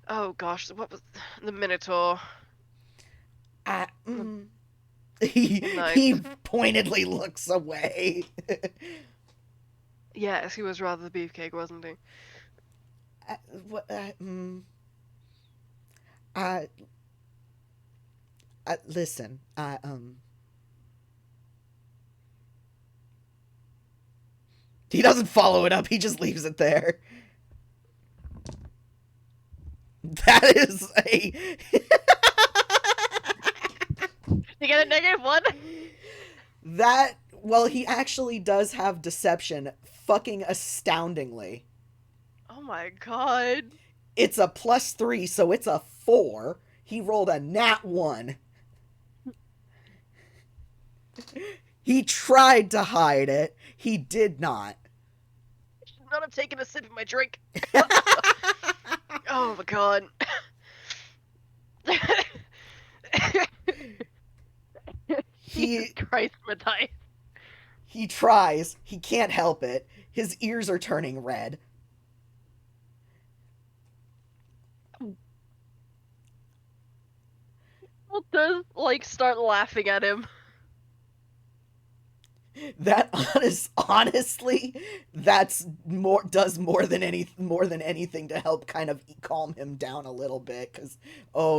oh gosh, what was the Minotaur? I, he pointedly looks away. Yes, he was rather the beefcake, wasn't he? I, listen. He doesn't follow it up. He just leaves it there. That is a. You get a -1? That, well, he actually does have deception fucking astoundingly. Oh my god. It's a +3, so it's a 4. He rolled a nat 1. He tried to hide it. He did not. I should not have taken a sip of my drink. Oh my god. Jesus Christ, Matthias. He tries. He can't help it. His ears are turning red. Well, does like start laughing at him. That honestly, that's does more than anything to help kind of calm him down a little bit, because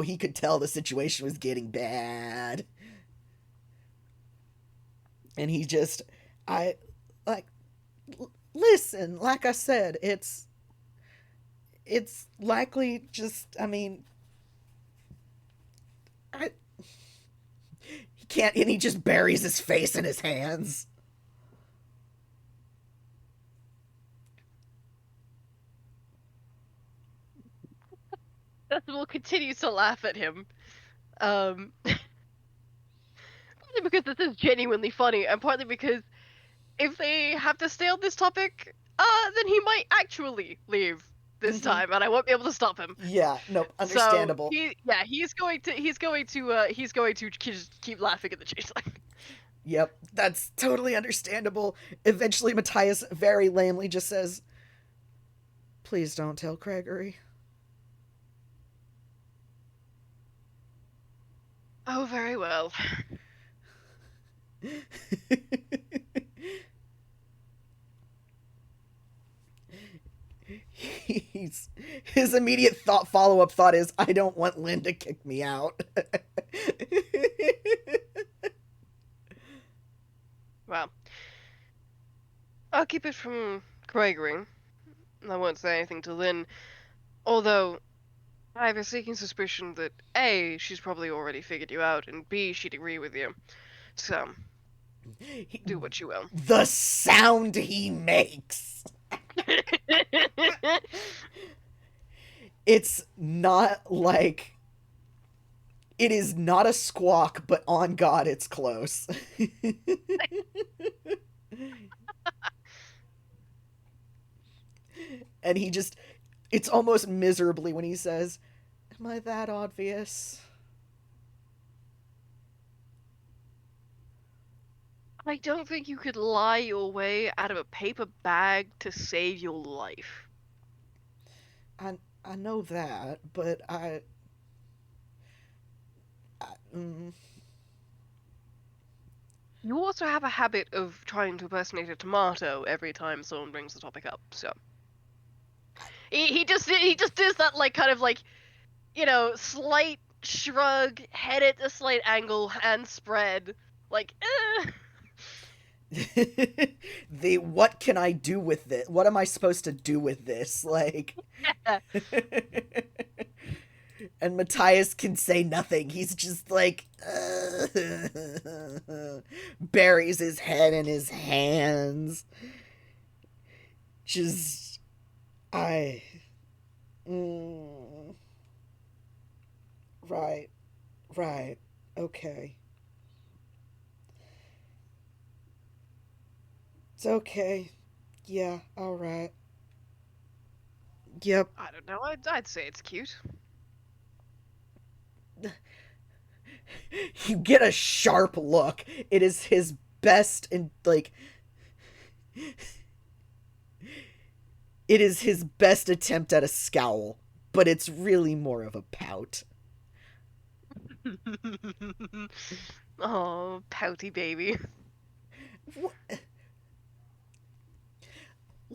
he could tell the situation was getting bad, and he just, I like, listen, like I said, it's likely just, I mean, he can't, and he just buries his face in his hands. Festival continues to laugh at him. Partly because this is genuinely funny, and partly because if they have to stay on this topic, then he might actually leave this time, and I won't be able to stop him. Yeah, no, understandable. So he's going to just keep laughing at the changeling. Yep, that's totally understandable. Eventually, Matthias very lamely just says, "Please don't tell Gregory." Oh, very well. His immediate follow-up thought is, I don't want Lynn to kick me out. Well, I'll keep it from Gregory. I won't say anything to Lynn, although I have a sneaking suspicion that A, she's probably already figured you out, and B, she'd agree with you. So, do what you will. The sound he makes. It's not like, it is not a squawk, but on God, it's close. And he just, it's almost miserably when he says, "Am I that obvious?" I don't think you could lie your way out of a paper bag to save your life. I know that, but You also have a habit of trying to impersonate a tomato every time someone brings the topic up, so. He just does that, like, kind of like, slight shrug, head at a slight angle, hands spread, like, The what can I do with this? What am I supposed to do with this? Like, and Matthias can say nothing. He's just like buries his head in his hands. Just I mm, right, right, okay. It's okay. Yeah, all right. Yep. I don't know. I'd say it's cute. You get a sharp look. It is his best and like it is his best attempt at a scowl, but it's really more of a pout. Oh, pouty baby.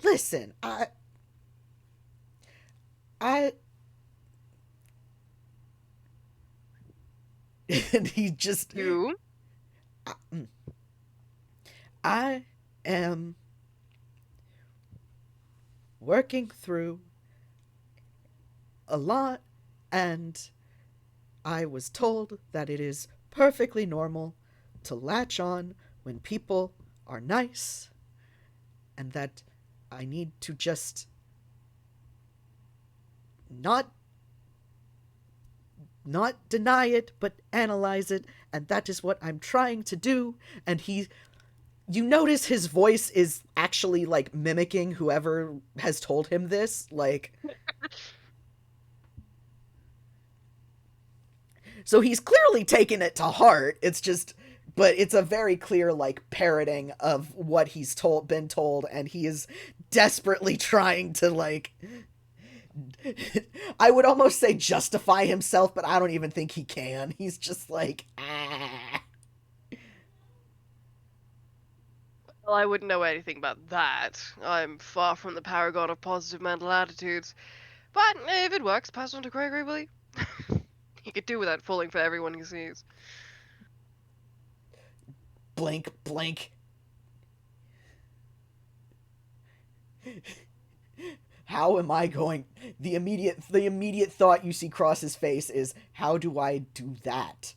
Listen, I and he just You? I, I am working through a lot, and I was told that it is perfectly normal to latch on when people are nice, and that I need to just not not deny it but analyze it, and that is what I'm trying to do. And he, you notice his voice is actually like mimicking whoever has told him this, like, so he's clearly taken it to heart. It's just, but it's a very clear like parroting of what he's been told, and he is desperately trying to like I would almost say justify himself, but I don't even think he can. He's just like, ah. Well, I wouldn't know anything about that. I'm far from the paragon of positive mental attitudes. But if it works, pass on to Gregory, will you? He could do without falling for everyone he sees. Blink, blink. How am I going? The immediate thought you see cross his face is, how do I do that?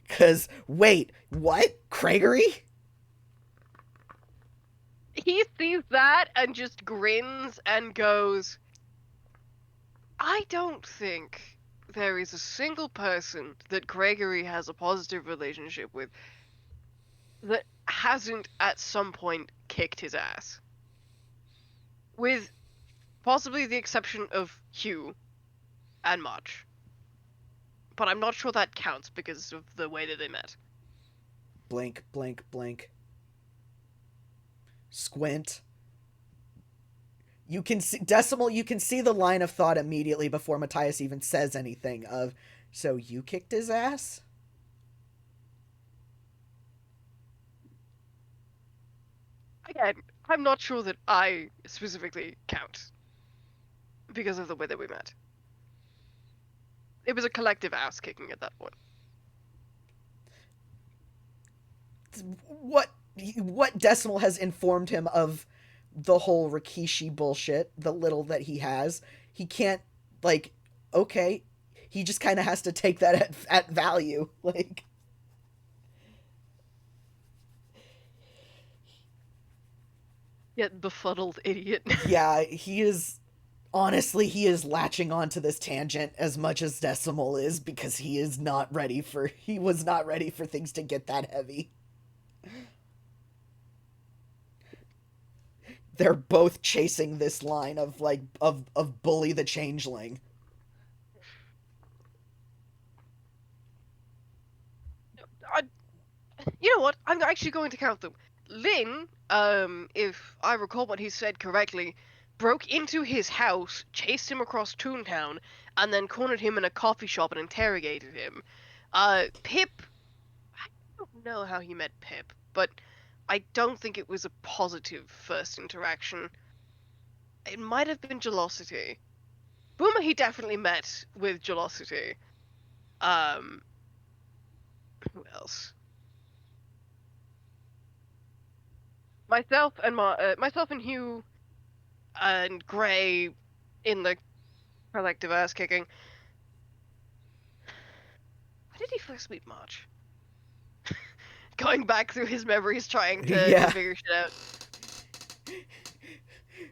Cause wait, what? Gregory? He sees that and just grins and goes, I don't think there is a single person that Gregory has a positive relationship with that hasn't at some point kicked his ass. With possibly the exception of Hugh and March. But I'm not sure that counts because of the way that they met. Blink, blink, blink. Squint. You can see Decimal, you can see the line of thought immediately before Matthias even says anything of, so you kicked his ass? Again, I'm not sure that I specifically count because of the way that we met. It was a collective ass kicking at that point. What Decimal has informed him of the whole Rikishi bullshit, the little that he has, he can't, like, okay, he just kind of has to take that at value. Like, Yet befuddled idiot. yeah, he is, honestly, he is latching onto this tangent as much as Decimal is, because he was not ready for things to get that heavy. They're both chasing this line of like of bully the changeling. I, you know what? I'm actually going to count them. Lin, if I recall what he said correctly, broke into his house, chased him across Toontown, and then cornered him in a coffee shop and interrogated him. Pip, I don't know how he met Pip, but I don't think it was a positive first interaction. It might have been gelosity. Boomer he definitely met with Gelosity. Who else? Myself and Hugh and Gray in the collective ass kicking. Why did he first meet March? Going back through his memories, trying to Yeah. figure shit out.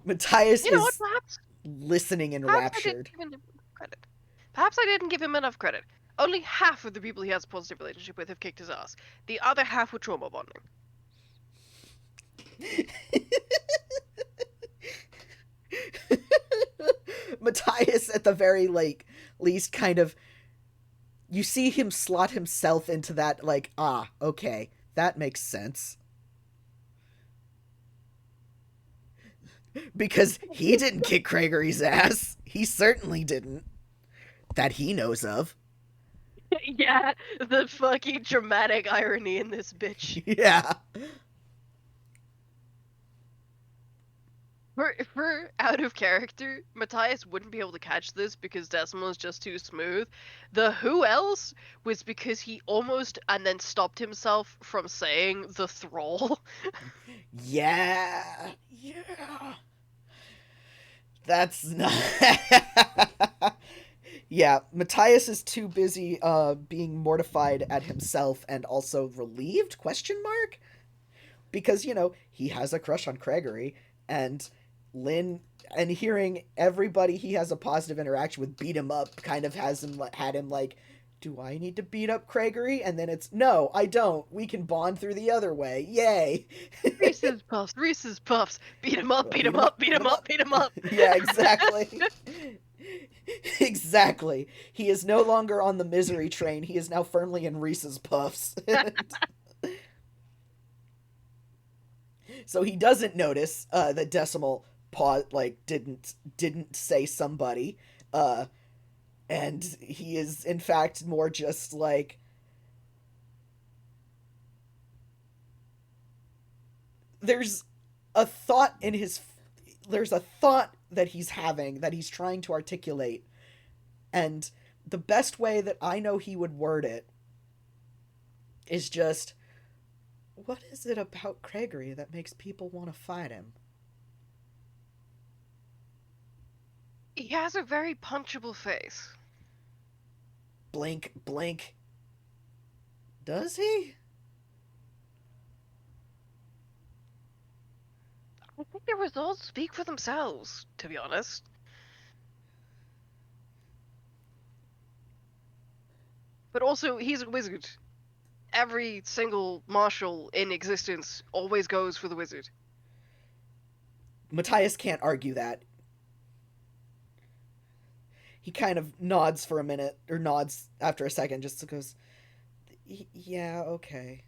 Matthias You know what? is listening Perhaps I didn't enraptured. give him credit. Perhaps I didn't give him enough credit. Only half of the people he has a positive relationship with have kicked his ass. The other half were trauma bonding. Matthias, at the very least, kind of, you see him slot himself into that, like, okay, that makes sense. Because he didn't kick Gregory's ass. He certainly didn't. That he knows of. Yeah, the fucking dramatic irony in this bitch. Yeah. For out of character, Matthias wouldn't be able to catch this because Decimal is just too smooth. The who else was because he almost and then stopped himself from saying the thrall. Yeah. Yeah. That's not. Yeah, Matthias is too busy being mortified at himself and also relieved, question mark? Because, he has a crush on Gregory, and Lynn, and hearing everybody he has a positive interaction with beat him up kind of had him like, do I need to beat up Gregory? And then it's, no, I don't. We can bond through the other way. Yay. Reese's Puffs. Beat him up, beat Beat him him up, up, beat beat him him up, up. beat him up. Yeah, exactly. Exactly. He is no longer on the misery train. He is now firmly in Reese's Puffs. So he doesn't notice that Decimal didn't say somebody, uh, and he is in fact more just like, there's a thought in his there's a thought that he's having that he's trying to articulate, and the best way that I know he would word it is just, what is it about Gregory that makes people want to fight him? He has a very punchable face. Blink, blink. Does he? I think the results speak for themselves, to be honest. But also, he's a wizard. Every single marshal in existence always goes for the wizard. Matthias can't argue that. He kind of nods for a minute, or nods after a second, just goes, yeah, okay.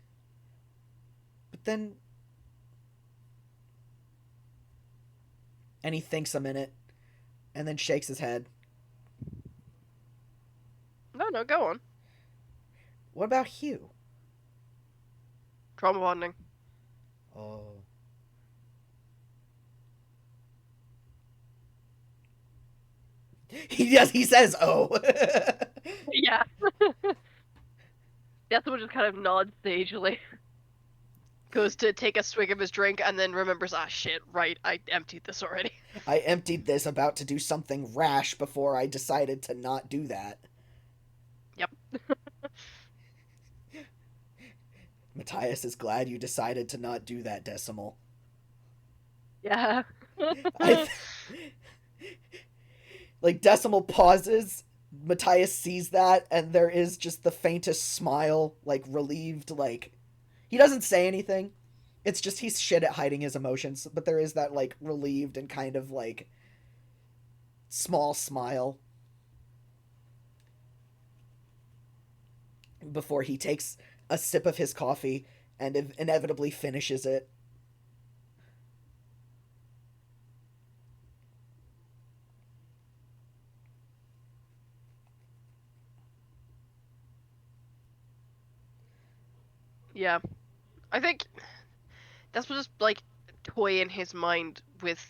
But then. And he thinks a minute, and then shakes his head. No, go on. What about Hugh? Trauma bonding. Oh. He says, oh. Yeah. Decimal just kind of nods sagely. Goes to take a swig of his drink and then remembers, shit, right, I emptied this already. I emptied this about to do something rash before I decided to not do that. Yep. Matthias is glad you decided to not do that, Decimal. Yeah. Decimal pauses. Matthias sees that, and there is just the faintest smile, relieved, he doesn't say anything. It's just he's shit at hiding his emotions, but there is that, relieved and kind of, small smile before he takes a sip of his coffee and inevitably finishes it. Yeah. I think that's just, toy in his mind with,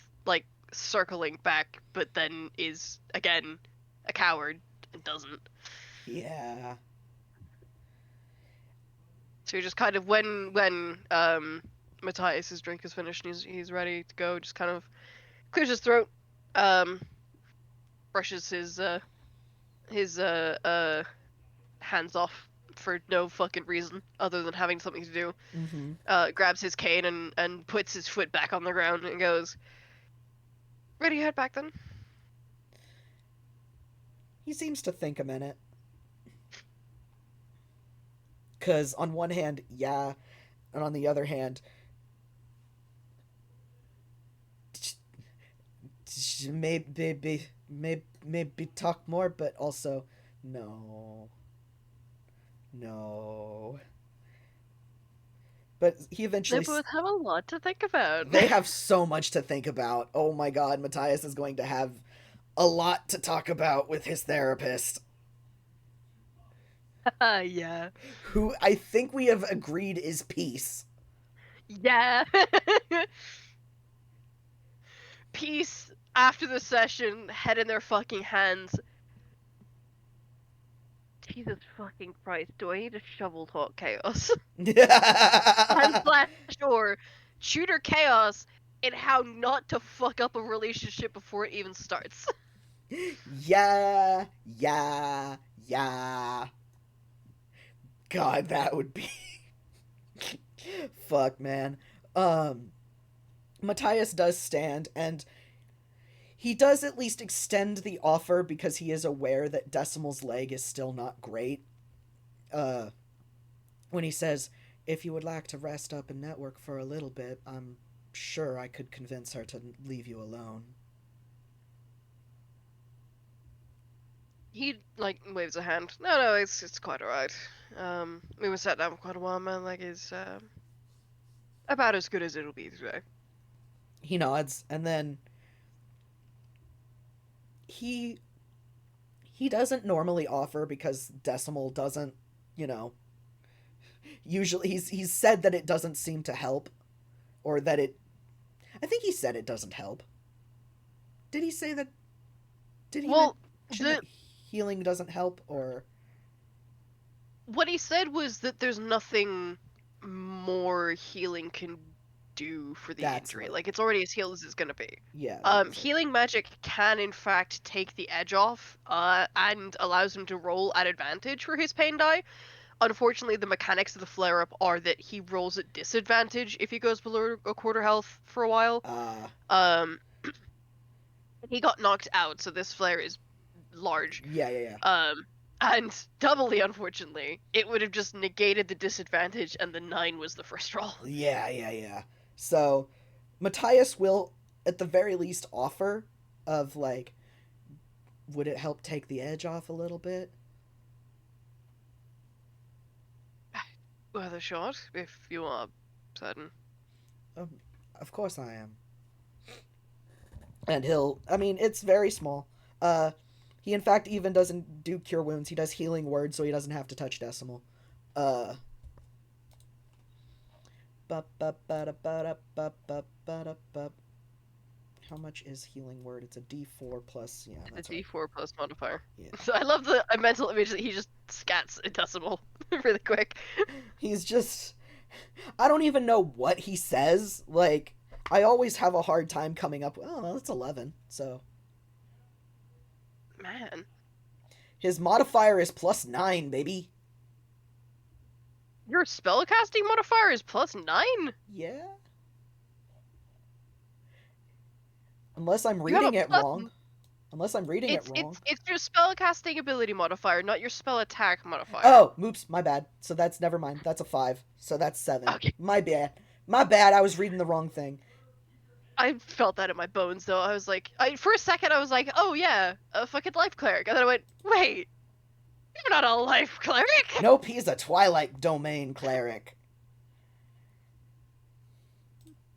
circling back, but then is again a coward and doesn't. Yeah. So just kind of when Matthias's drink is finished and he's ready to go, just kind of clears his throat, brushes his hands off for no fucking reason other than having something to do. Mm-hmm. Grabs his cane and puts his foot back on the ground and goes, "Ready to head back then?" He seems to think a minute. Because on one hand, yeah, and on the other hand, maybe talk more, but also, no. No. But he They eventually. both have a lot to think about. They have so much to think about. Oh my god, Matthias is going to have a lot to talk about with his therapist. Yeah. Who I think we have agreed is Peace. Yeah. Peace after the session, head in their fucking hands. Jesus fucking Christ, do I need to shovel talk chaos? And slash or tutor chaos in how not to fuck up a relationship before it even starts. Yeah, yeah, yeah. God, that would be. Fuck, man. Matthias does stand, and he does at least extend the offer because he is aware that Decimal's leg is still not great. Uh, when he says, "If you would like to rest up and network for a little bit, I'm sure I could convince her to leave you alone." He like waves a hand. No, it's quite alright. We were sat down for quite a while, man. Like it's about as good as it'll be today. He nods, and then he doesn't normally offer because Decimal doesn't, you know, usually he's said that it doesn't seem to help, or that it. I think he said it doesn't help. Did he say that? Did he Well, mention that healing doesn't help, or what he said was that there's nothing more healing can do for the that's injury. what? Like it's already as healed as it's gonna be. Yeah. That was it. Healing magic can in fact take the edge off, and allows him to roll at advantage for his pain die. Unfortunately, the mechanics of the flare up are that he rolls at disadvantage if he goes below a quarter health for a while. Um, he got knocked out, so this flare is large. Yeah. And doubly unfortunately, it would have just negated the disadvantage, and the 9 was the first roll. Yeah. So, Matthias will, at the very least, offer of like, would it help take the edge off a little bit? Worth a shot, if you are certain. Um, of course I am. And he'll. I mean, it's very small. He in fact even doesn't do cure wounds. He does healing word, so he doesn't have to touch Decimal. Uh. How much is healing word? It's a D4 plus. Yeah, that's A right. D4 plus modifier. Yeah. So I love the mental image that he just scats a decimal really quick. He's just. I don't even know what he says. Like, I always have a hard time coming up with. Oh, well, that's 11. So. Man. His modifier is +9, baby. Your spellcasting modifier is +9? Yeah. Unless I'm reading it wrong. Unless I'm reading it wrong. It's your spellcasting ability modifier, not your spell attack modifier. Oh, oops, my bad. So that's never mind. That's a 5. So that's 7. Okay. My bad. My bad. I was reading the wrong thing. I felt that in my bones, though. I was like, for a second, I was like, oh yeah, a fucking life cleric. And then I went, wait, you're not a life cleric. Nope, he's a Twilight Domain cleric.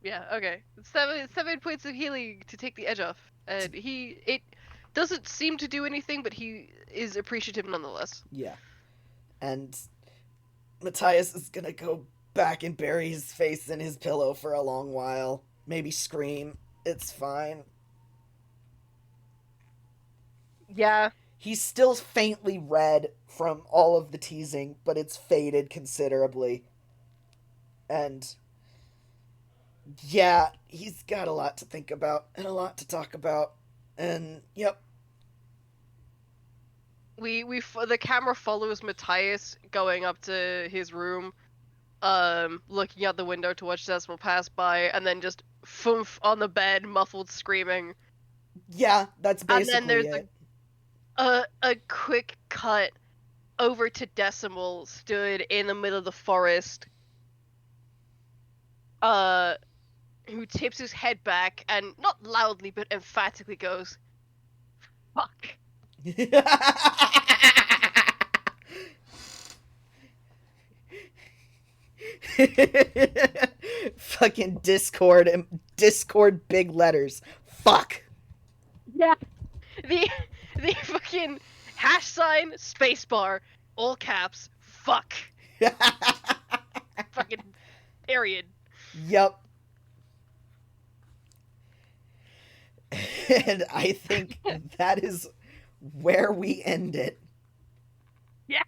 Yeah, okay. 7 points of healing to take the edge off. And it doesn't seem to do anything, but he is appreciative nonetheless. Yeah. And Matthias is gonna go back and bury his face in his pillow for a long while. Maybe scream. It's fine. Yeah. He's still faintly red from all of the teasing, but it's faded considerably. And yeah, he's got a lot to think about and a lot to talk about. And yep. The camera follows Matthias going up to his room, looking out the window to watch Desmond pass by, and then just foof on the bed, muffled screaming. Yeah, that's And then basically there's it. a quick cut over to Decimal, stood in the middle of the forest, uh, who tips his head back and not loudly but emphatically goes, "Fuck." Fucking Discord big letters. Fuck. Yeah. The the fucking hash sign spacebar all caps fuck. Fucking period. Yep. And I think that is where we end it. Yeah.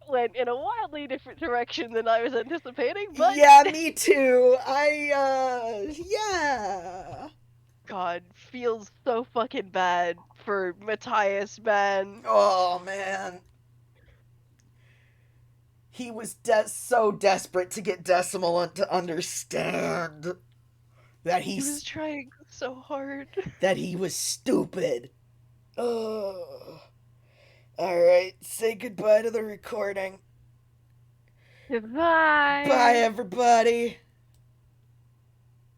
Went in a wildly different direction than I was anticipating, but Yeah, me too. Yeah. God, feels so fucking bad for Matthias, man. Oh, man. He was so desperate to get Decimal to understand that He was trying so hard. that he was stupid. Oh. All right, say goodbye to the recording. Goodbye. Bye, everybody.